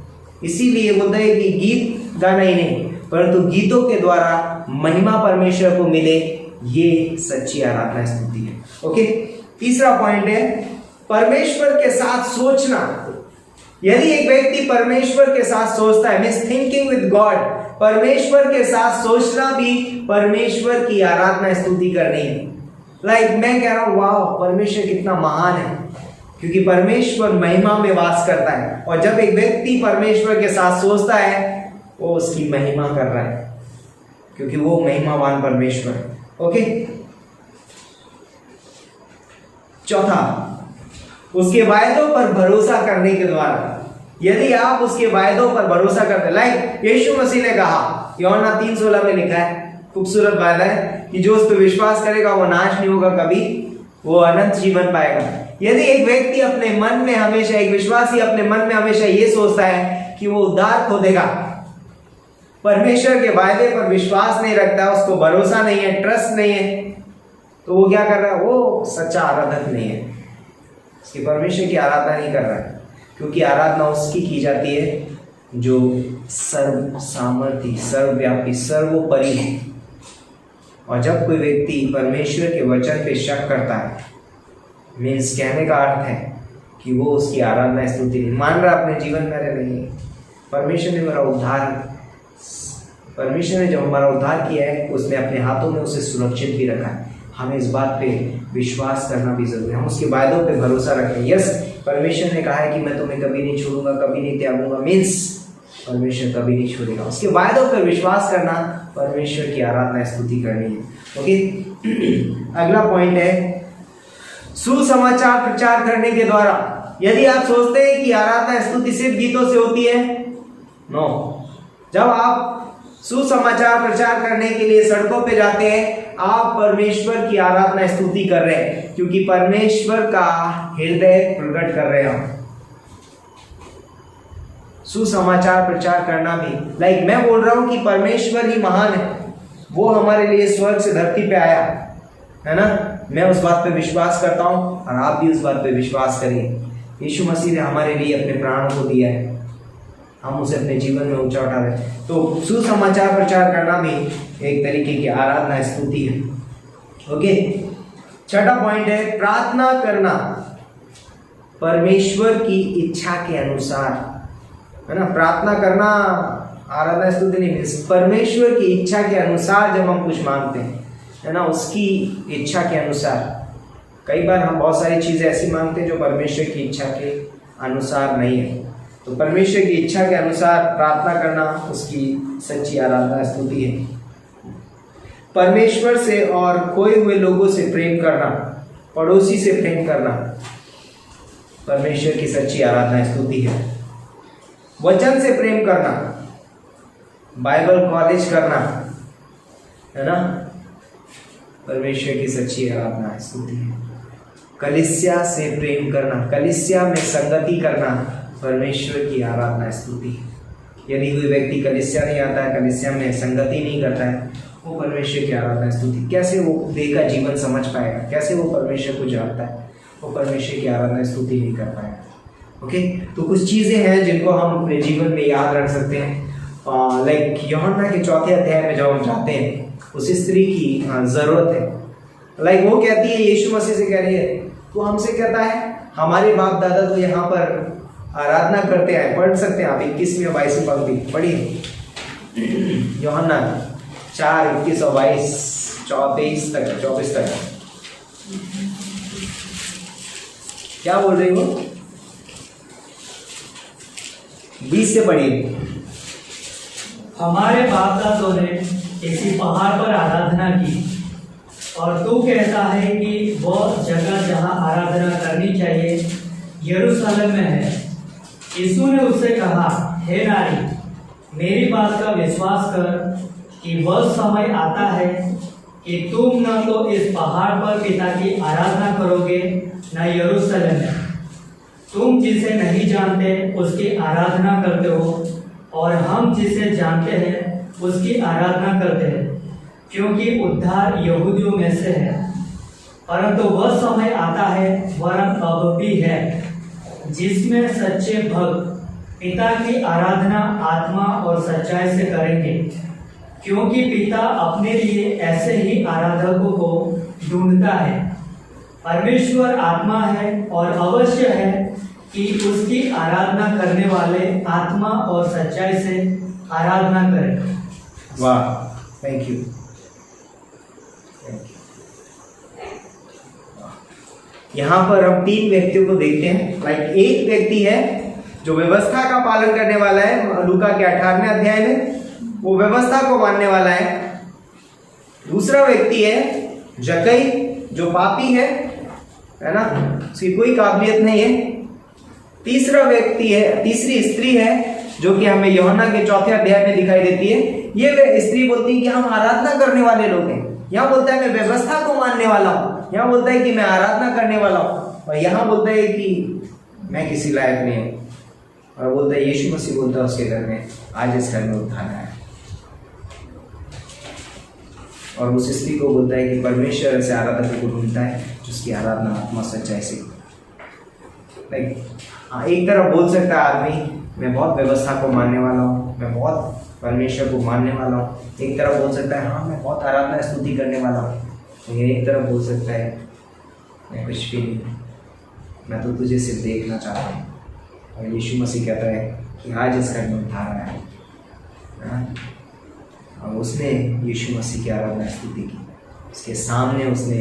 इसीलिए बोलते हैं कि गीत गाना ही नहीं, परंतु गीतों के द्वारा महिमा परमेश्वर को मिले, ये सच्ची आराधना स्तुति है। ओके, तीसरा पॉइंट है परमेश्वर के साथ सोचना। यदि एक व्यक्ति परमेश्वर के साथ सोचता है, मीन्स थिंकिंग विद गॉड, परमेश्वर के साथ सोचना भी परमेश्वर की आराधना स्तुति करनी है। लाइक मैं कह रहा हूं वाह परमेश्वर कितना महान है, क्योंकि परमेश्वर महिमा में वास करता है, और जब एक व्यक्ति परमेश्वर के साथ सोचता है, वो उसकी महिमा कर रहा है, क्योंकि वो महिमावान परमेश्वर है। ओके, चौथा, उसके वायदों पर भरोसा करने के द्वारा। यदि आप उसके वायदों पर भरोसा करते, लाइक यीशु मसीह ने कहा, यूहन्ना 3:16 में लिखा है, खूबसूरत वायदा है कि जो उस पर विश्वास करेगा वो नाश नहीं होगा कभी, वो अनंत जीवन पाएगा। यदि एक व्यक्ति अपने मन में हमेशा, एक विश्वासी अपने मन में हमेशा ये सोचता है कि वो उद्धार खो देगा, परमेश्वर के वायदे पर विश्वास नहीं रखता, उसको भरोसा नहीं है, ट्रस्ट नहीं है, तो वो क्या कर रहा है, वो सच्चा आराधक नहीं है, उसकी परमेश्वर की आराधना नहीं कर रहा है। क्योंकि आराधना उसकी की जाती है जो सर्व सामर्थी, सर्वव्यापी, सर्वोपरि है। और जब कोई व्यक्ति परमेश्वर के वचन पे शक करता है, मीन्स कहने का अर्थ है कि वो उसकी आराधना स्तुति नहीं मान रहा, अपने जीवन में नहीं। परमेश्वर ने मेरा उद्धार, परमेश्वर ने जब हमारा उद्धार किया है, उसने अपने हाथों में उसे सुरक्षित भी रखा है। हमें इस बात पे विश्वास करना भी जरूरी है, हम उसके वायदों पे भरोसा रखें। यस, परमेश्वर ने कहा है कि मैं तुम्हें कभी नहीं छोड़ूंगा, कभी नहीं त्यागूंगा, मीन्स परमेश्वर कभी नहीं छोड़ेगा। उसके वायदों पर विश्वास करना, परमेश्वर की आराधना स्तुति करनी है। ओके, अगला पॉइंट है सुसमाचार प्रचार करने के द्वारा। यदि आप सोचते हैं कि आराधना स्तुति सिर्फ गीतों से होती है, नो। जब आप सुसमाचार प्रचार करने के लिए सड़कों पे जाते हैं, आप परमेश्वर की आराधना स्तुति कर रहे हैं, क्योंकि परमेश्वर का हृदय प्रकट कर रहे हैं। सुसमाचार प्रचार करना भी, लाइक मैं बोल रहा हूं कि परमेश्वर ही महान है, वो हमारे लिए स्वर्ग से धरती पे आया है ना। मैं उस बात पे विश्वास करता हूं और आप भी उस बात पे विश्वास करिए। यीशु मसीह ने हमारे लिए अपने प्राणों को दिया है, हम उसे अपने जीवन में ऊंचा उठा रहे हैं। तो सुसमाचार प्रचार करना भी एक तरीके की आराधना स्तुति है। ओके, छठा पॉइंट है प्रार्थना करना परमेश्वर की इच्छा के अनुसार, है ना। प्रार्थना करना आराधना स्तुति नहीं, परमेश्वर की इच्छा के अनुसार जब हम कुछ मांगते हैं, है ना, उसकी इच्छा के अनुसार। कई बार हम बहुत सारी चीजें ऐसी मांगते हैं जो परमेश्वर की इच्छा के अनुसार नहीं है। तो परमेश्वर की इच्छा के अनुसार प्रार्थना करना उसकी सच्ची आराधना स्तुति है। परमेश्वर से और खोए हुए लोगों से प्रेम करना, पड़ोसी से प्रेम करना परमेश्वर की सच्ची आराधना स्तुति है। वचन से प्रेम करना, बाइबल कॉलेज करना, है ना, परमेश्वर की सच्ची आराधना है, स्तुति है। कलीसिया से प्रेम करना, कलीसिया में संगति करना परमेश्वर की आराधना, स्तुति है। यदि कोई व्यक्ति कलीसिया नहीं आता है, कलीसिया में संगति नहीं करता है, वो परमेश्वर की आराधना, स्तुति। कैसे वो देह का जीवन समझ पाएगा, कैसे वो परमेश्वर को जानता है, वो परमेश्वर की आराधना स्तुति नहीं कर पाएगा। ओके, तो कुछ चीज़ें हैं जिनको हम अपने जीवन में याद रख सकते हैं। लाइक यूहन्ना के 4 अध्याय में जब हम जाते हैं, उस स्त्री की ज़रूरत है। लाइक वो कहती है, यीशु मसीह से कह रही है, तो हमसे कहता है हमारे बाप दादा तो यहाँ पर आराधना करते हैं। पढ़ सकते हैं आप 21वीं और 22वीं पंक्ति पढ़िए, यूहन्ना 4, 21 और 22, 24 तक क्या बोल रही हो? 20 से पढ़िए। हमारे बाप दादों ने इसी पहाड़ पर आराधना की, और तू कहता है कि वह जगह जहां आराधना करनी चाहिए यरूशलेम में है। यीशु ने उससे कहा, हे नारी, मेरी बात का विश्वास कर कि वह समय आता है कि तुम न तो इस पहाड़ पर पिता की आराधना करोगे, न यरूशलेम में। तुम जिसे नहीं जानते उसकी आराधना करते हो, और हम जिसे जानते हैं उसकी आराधना करते हैं, क्योंकि उद्धार यहूदियों में से है। परंतु वह समय आता है, वरन अब भी है, जिसमें सच्चे भक्त पिता की आराधना आत्मा और सच्चाई से करेंगे, क्योंकि पिता अपने लिए ऐसे ही आराधकों को ढूंढता है। परमेश्वर आत्मा है, और अवश्य है कि उसकी आराधना करने वाले आत्मा और सच्चाई से आराधना करें। वाह, थैंक यू। यहाँ पर हम 3 व्यक्तियों को देखते हैं। लाइक एक व्यक्ति है जो व्यवस्था का पालन करने वाला है, लूका के 18वें अध्याय में वो व्यवस्था को मानने वाला है। दूसरा व्यक्ति है जक्कई, जो पापी है ना, उसकी कोई काबिलियत नहीं है। तीसरा व्यक्ति है, तीसरी स्त्री है, जो कि हमें यूहन्ना के 4 अध्याय में दिखाई देती है। ये स्त्री बोलती है कि हम आराधना करने वाले लोग हैं। यहाँ बोलता है मैं व्यवस्था को मानने वाला हूँ, यहाँ बोलता है कि मैं आराधना करने वाला हूँ, और यहाँ बोलता है कि मैं किसी लायक नहीं हूँ। और बोलता है, यीशु मसीह बोलता है उसके घर में, आज इस घर में उद्धार है। और उस स्त्री को बोलता है कि परमेश्वर ऐसे आराधक को ढूंढता है जिसकी आराधना आत्मा सच्चाई से। लाइक एक तरफ बोल सकता है आदमी, मैं बहुत व्यवस्था को मानने वाला हूँ, मैं बहुत परमेश्वर को मानने वाला हूँ। एक तरफ बोल सकता है, हाँ मैं बहुत आराधना स्तुति करने वाला हूँ। लेकिन एक तरफ बोल सकता है, मैं कुछ भी नहीं, मैं तो तुझे सिर्फ देखना चाहता हूँ। और यीशु मसीह कहता है कि आज इस घर में उद्धार आया है। और उसने यीशु मसीह की आराधना स्तुति की, उसके सामने उसने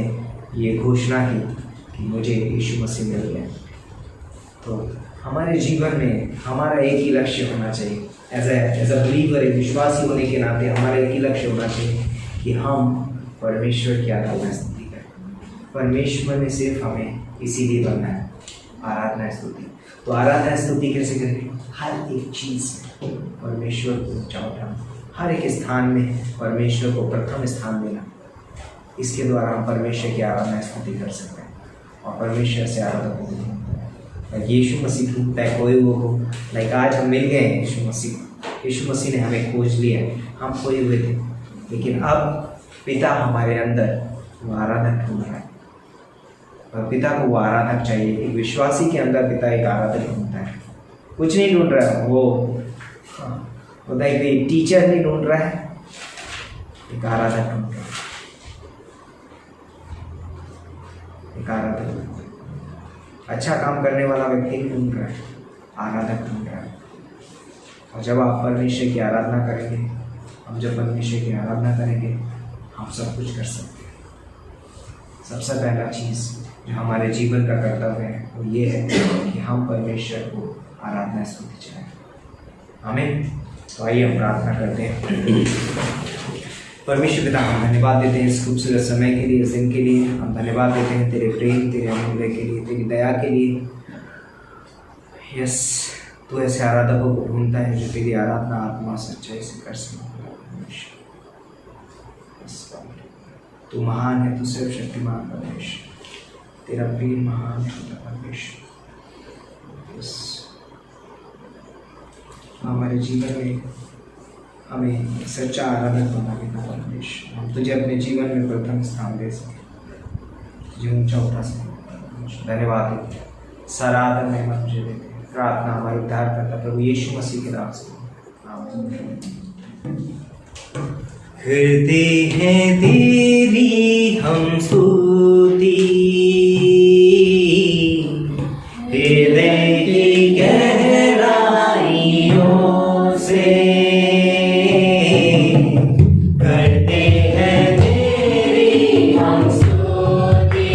ये घोषणा की कि मुझे यीशु मसीह मिल गया। तो हमारे जीवन में हमारा एक ही लक्ष्य होना चाहिए, एज अ बिलीवर, एक विश्वासी होने के नाते हमारा एक ही लक्ष्य होना चाहिए कि हम परमेश्वर की आराधना स्तुति करें। परमेश्वर में सिर्फ हमें इसीलिए बनना है, आराधना स्तुति। तो आराधना स्तुति कैसे करें? हर एक चीज़ में परमेश्वर को ऊंचा उठाना, हर एक स्थान में परमेश्वर को प्रथम स्थान देना। इसके द्वारा हम परमेश्वर की आराधना स्तुति कर सकते हैं और परमेश्वर से आराधना होती है। यीशु मसीह ढूंढता है कोई वो हो। लाइक आज हम मिल गए हैं यीशु मसीह ने हमें खोज लिया, हम खोए हुए थे, लेकिन अब पिता हमारे अंदर वो आराधक ढूंढ रहा है। और पिता को वो आराधक चाहिए। एक विश्वासी के अंदर पिता एक आराधक ढूंढता है, कुछ नहीं ढूंढ रहा है वो होता है कि टीचर नहीं ढूंढ रहा है, एक आराधक ढूंढ रहा है, एक आराधक। अच्छा काम करने वाला व्यक्ति नहीं ढूंढ रहा है, आराधक ढूंढ रहा है। और जब आप परमेश्वर की आराधना करेंगे, हम जब परमेश्वर की आराधना करेंगे, हम सब कुछ कर सकते हैं। सबसे पहला चीज़ जो हमारे जीवन का कर्तव्य है वो ये है कि हम परमेश्वर को आराधना स्तुति चलाएं। आमीन। तो आइए हम प्रार्थना करते हैं। परमेश्वर पिता, हम धन्यवाद देते हैं इस खूबसूरत समय के लिए, इस दिन के लिए। हम धन्यवाद देते हैं तेरे प्रेम, तेरे अनुग्रह के लिए, तेरी दया के लिए। यस तू ऐसे आराधकों को ढूंढता है जो तेरी आराधना आत्मा सच्चाई से कर सके। तू महान है, तू सर्वशक्तिमान परमेश्वर, तेरा प्रेम महान है परमेश्वर। हमारे जीवन में हमें सच्चा आराधक बना देना परमेश्वर। हम तुझे अपने जीवन में प्रथम स्थान दे सके, तुझे ऊंचा उठा सके। धन्यवाद, सारा आदर महिमा तुझे देते हैं। प्रार्थना हमारे उद्धार करता प्रभु यीशु मसीह के नाम से। करते हैं तेरी हम स्तुति, हृदय की गहराइयों से करते हैं तेरी हम स्तुति,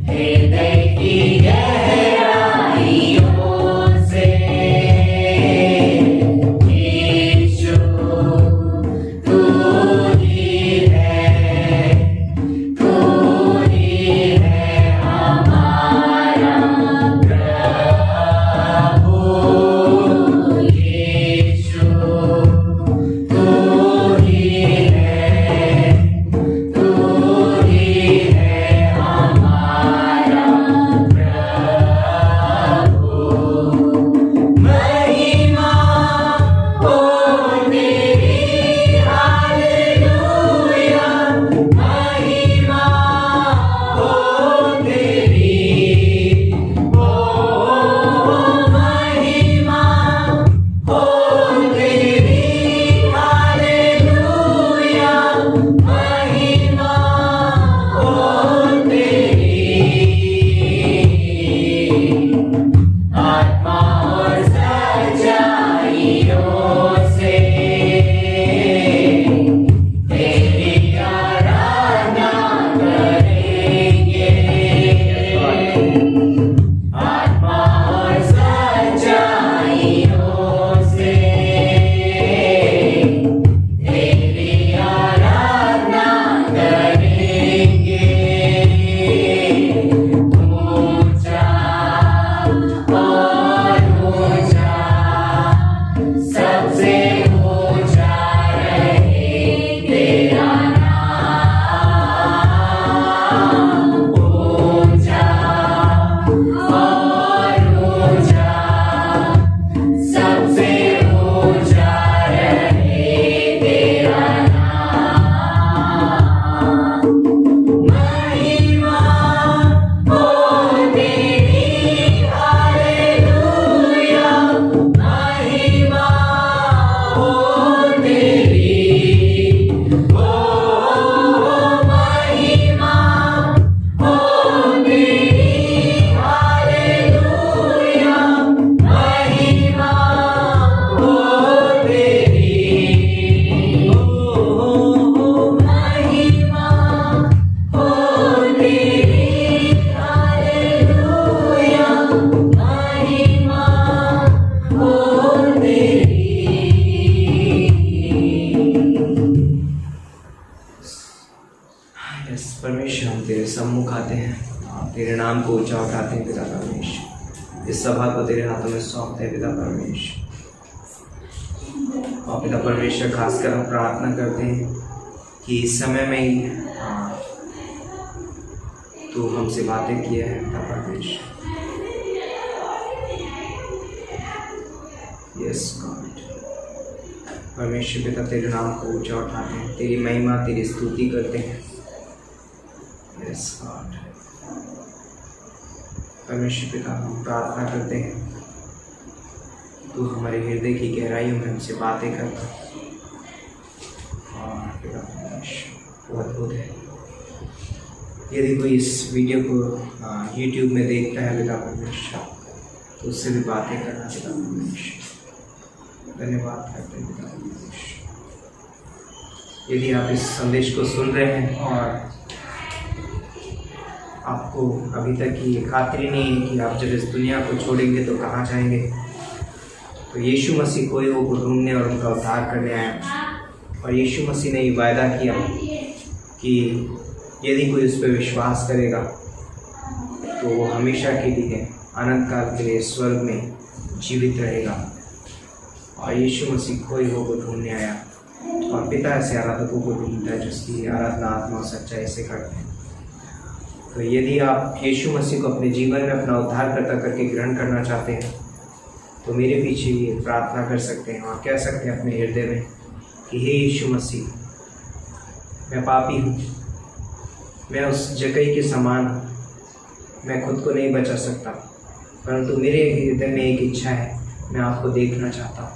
हृदय की गहराइयों से। यीशु तू ही है, तू ही है हमारा प्रभु। यीशु तू ही है, तू ही है हमारा प्रभु। महिमा हो तेरी, हालेलुया। महिमा हो तेरी, ओ महिमा हो तेरी, हालेलुया। महिमा हो तेरी, आत्मा और सच्चाइयों से तेरी आराधना करेंगे। आत्मा और सच्चाइयों से तेरी आराधना करेंगे। ऊंचा और ऊंचा, सबसे ऊंचा रहे तेरा नाम। ऊंचा और ऊंचा, सबसे ऊंचा रहे तेरा नाम। महिमा हो तेरी, हालेलुया। महिमा हो तेरी, ओ महिमा हो तेरी, हालेलुया। महिमा हो तेरी, ओ महिमा हो तेरी, हालेलुया। महिमा हो तेरी। यस परमेश्वर, हम तेरे सम्मुख आते हैं, तेरे नाम को ऊंचा उठाते हैं पिता परमेश्वर। इस सभा को तेरे हाथों में सौंपते हैं पिता परमेश्वर। और पिता परमेश्वर, खासकर हम प्रार्थना करते हैं कि इस समय में ही तू हमसे बातें किया है पिता परमेश्वर। यस गॉड, परमेश्वर पिता तेरे नाम को ऊंचा उठाते हैं, तेरी महिमा तेरी स्तुति करते हैं। यस गॉड, परमेश्वर पिता हम प्रार्थना करते हैं तू हमारे हृदय की गहराइयों में हमसे बातें करता। और पिता परमेश्वर वो अद्भुत है। यदि कोई इस वीडियो को यूट्यूब में देखता है पिता परमेश्वर, तो उससे भी बातें करना पिता परमेश्वर। धन्यवाद करते हैं पिता परमेश्वर। यदि आप इस संदेश को सुन रहे हैं और आपको अभी तक ये खातिरी नहीं है कि आप जब इस दुनिया को छोड़ेंगे तो कहाँ जाएंगे, तो यीशु मसीह कोई को ढूंढने और उनका उद्धार करने आया। और यीशु मसीह ने ये वायदा किया कि यदि कोई उस पर विश्वास करेगा तो वो हमेशा के लिए अनंत काल के लिए स्वर्ग में जीवित रहेगा। और यीशु मसीह खोए हुए को ढूंढने आया और पिता ऐसे आराधकों को ढूंढता है जिसकी आराधना आत्मा और सच्चाई से करते हैं। तो यदि आप यीशु मसीह को अपने जीवन में अपना उद्धारकर्ता करके ग्रहण करना चाहते हैं तो मेरे पीछे ये प्रार्थना कर सकते हैं और कह सकते हैं अपने हृदय में कि हे यीशु मसीह, मैं पापी हूँ, मैं उस जकई के समान हूँ, मैं खुद को नहीं बचा सकता, परंतु मेरे हृदय में एक इच्छा है, मैं आपको देखना चाहता हूँ।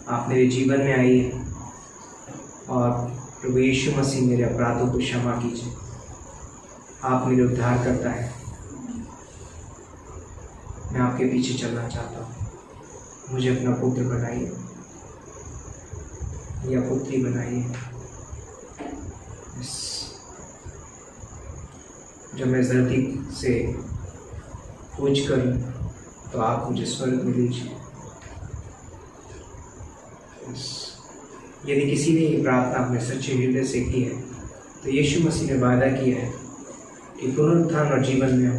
आप मेरे जीवन में आइए और प्रभु यीशु मसीह मेरे अपराधों को क्षमा कीजिए। आप मेरे उद्धार करता है, मैं आपके पीछे चलना चाहता हूँ। मुझे अपना पुत्र बनाइए या पुत्री बनाइए। जब मैं इस धरती से कूच करूँ तो आप मुझे स्वर्ग में लीजिए। यदि किसी ने ये प्रार्थना अपने सच्चे हृदय से की है तो यीशु मसीह ने वादा किया है कि पुनरुत्थान और जीवन में हो।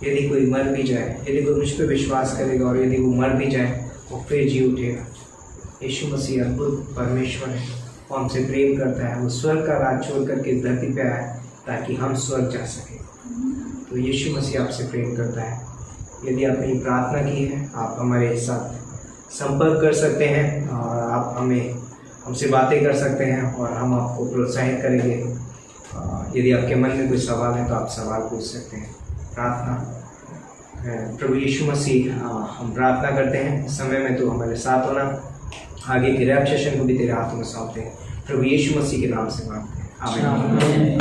यदि कोई मर भी जाए, यदि कोई मुझ पर विश्वास करेगा और यदि वो मर भी जाए वो फिर जी उठेगा। यीशु मसीह अद्भुत परमेश्वर है, वो हमसे प्रेम करता है। वो स्वर्ग का राज छोड़ करके इस धरती पे आया ताकि हम स्वर्ग जा सकें। तो यीशु मसीह आपसे प्रेम करता है। यदि आपने ये प्रार्थना की है आप हमारे साथ संपर्क कर सकते हैं और आप हमसे बातें कर सकते हैं और हम आपको प्रोत्साहित करेंगे। यदि आपके मन में कोई सवाल है तो आप सवाल पूछ सकते हैं। प्रार्थना। प्रभु यीशु मसीह, हम प्रार्थना करते हैं इस समय में तो हमारे साथ होना। आगे के रैप सेशन को भी तेरे हाथों में सौंपते हैं। प्रभु यीशु मसीह के नाम से मांगते हैं, आमीन।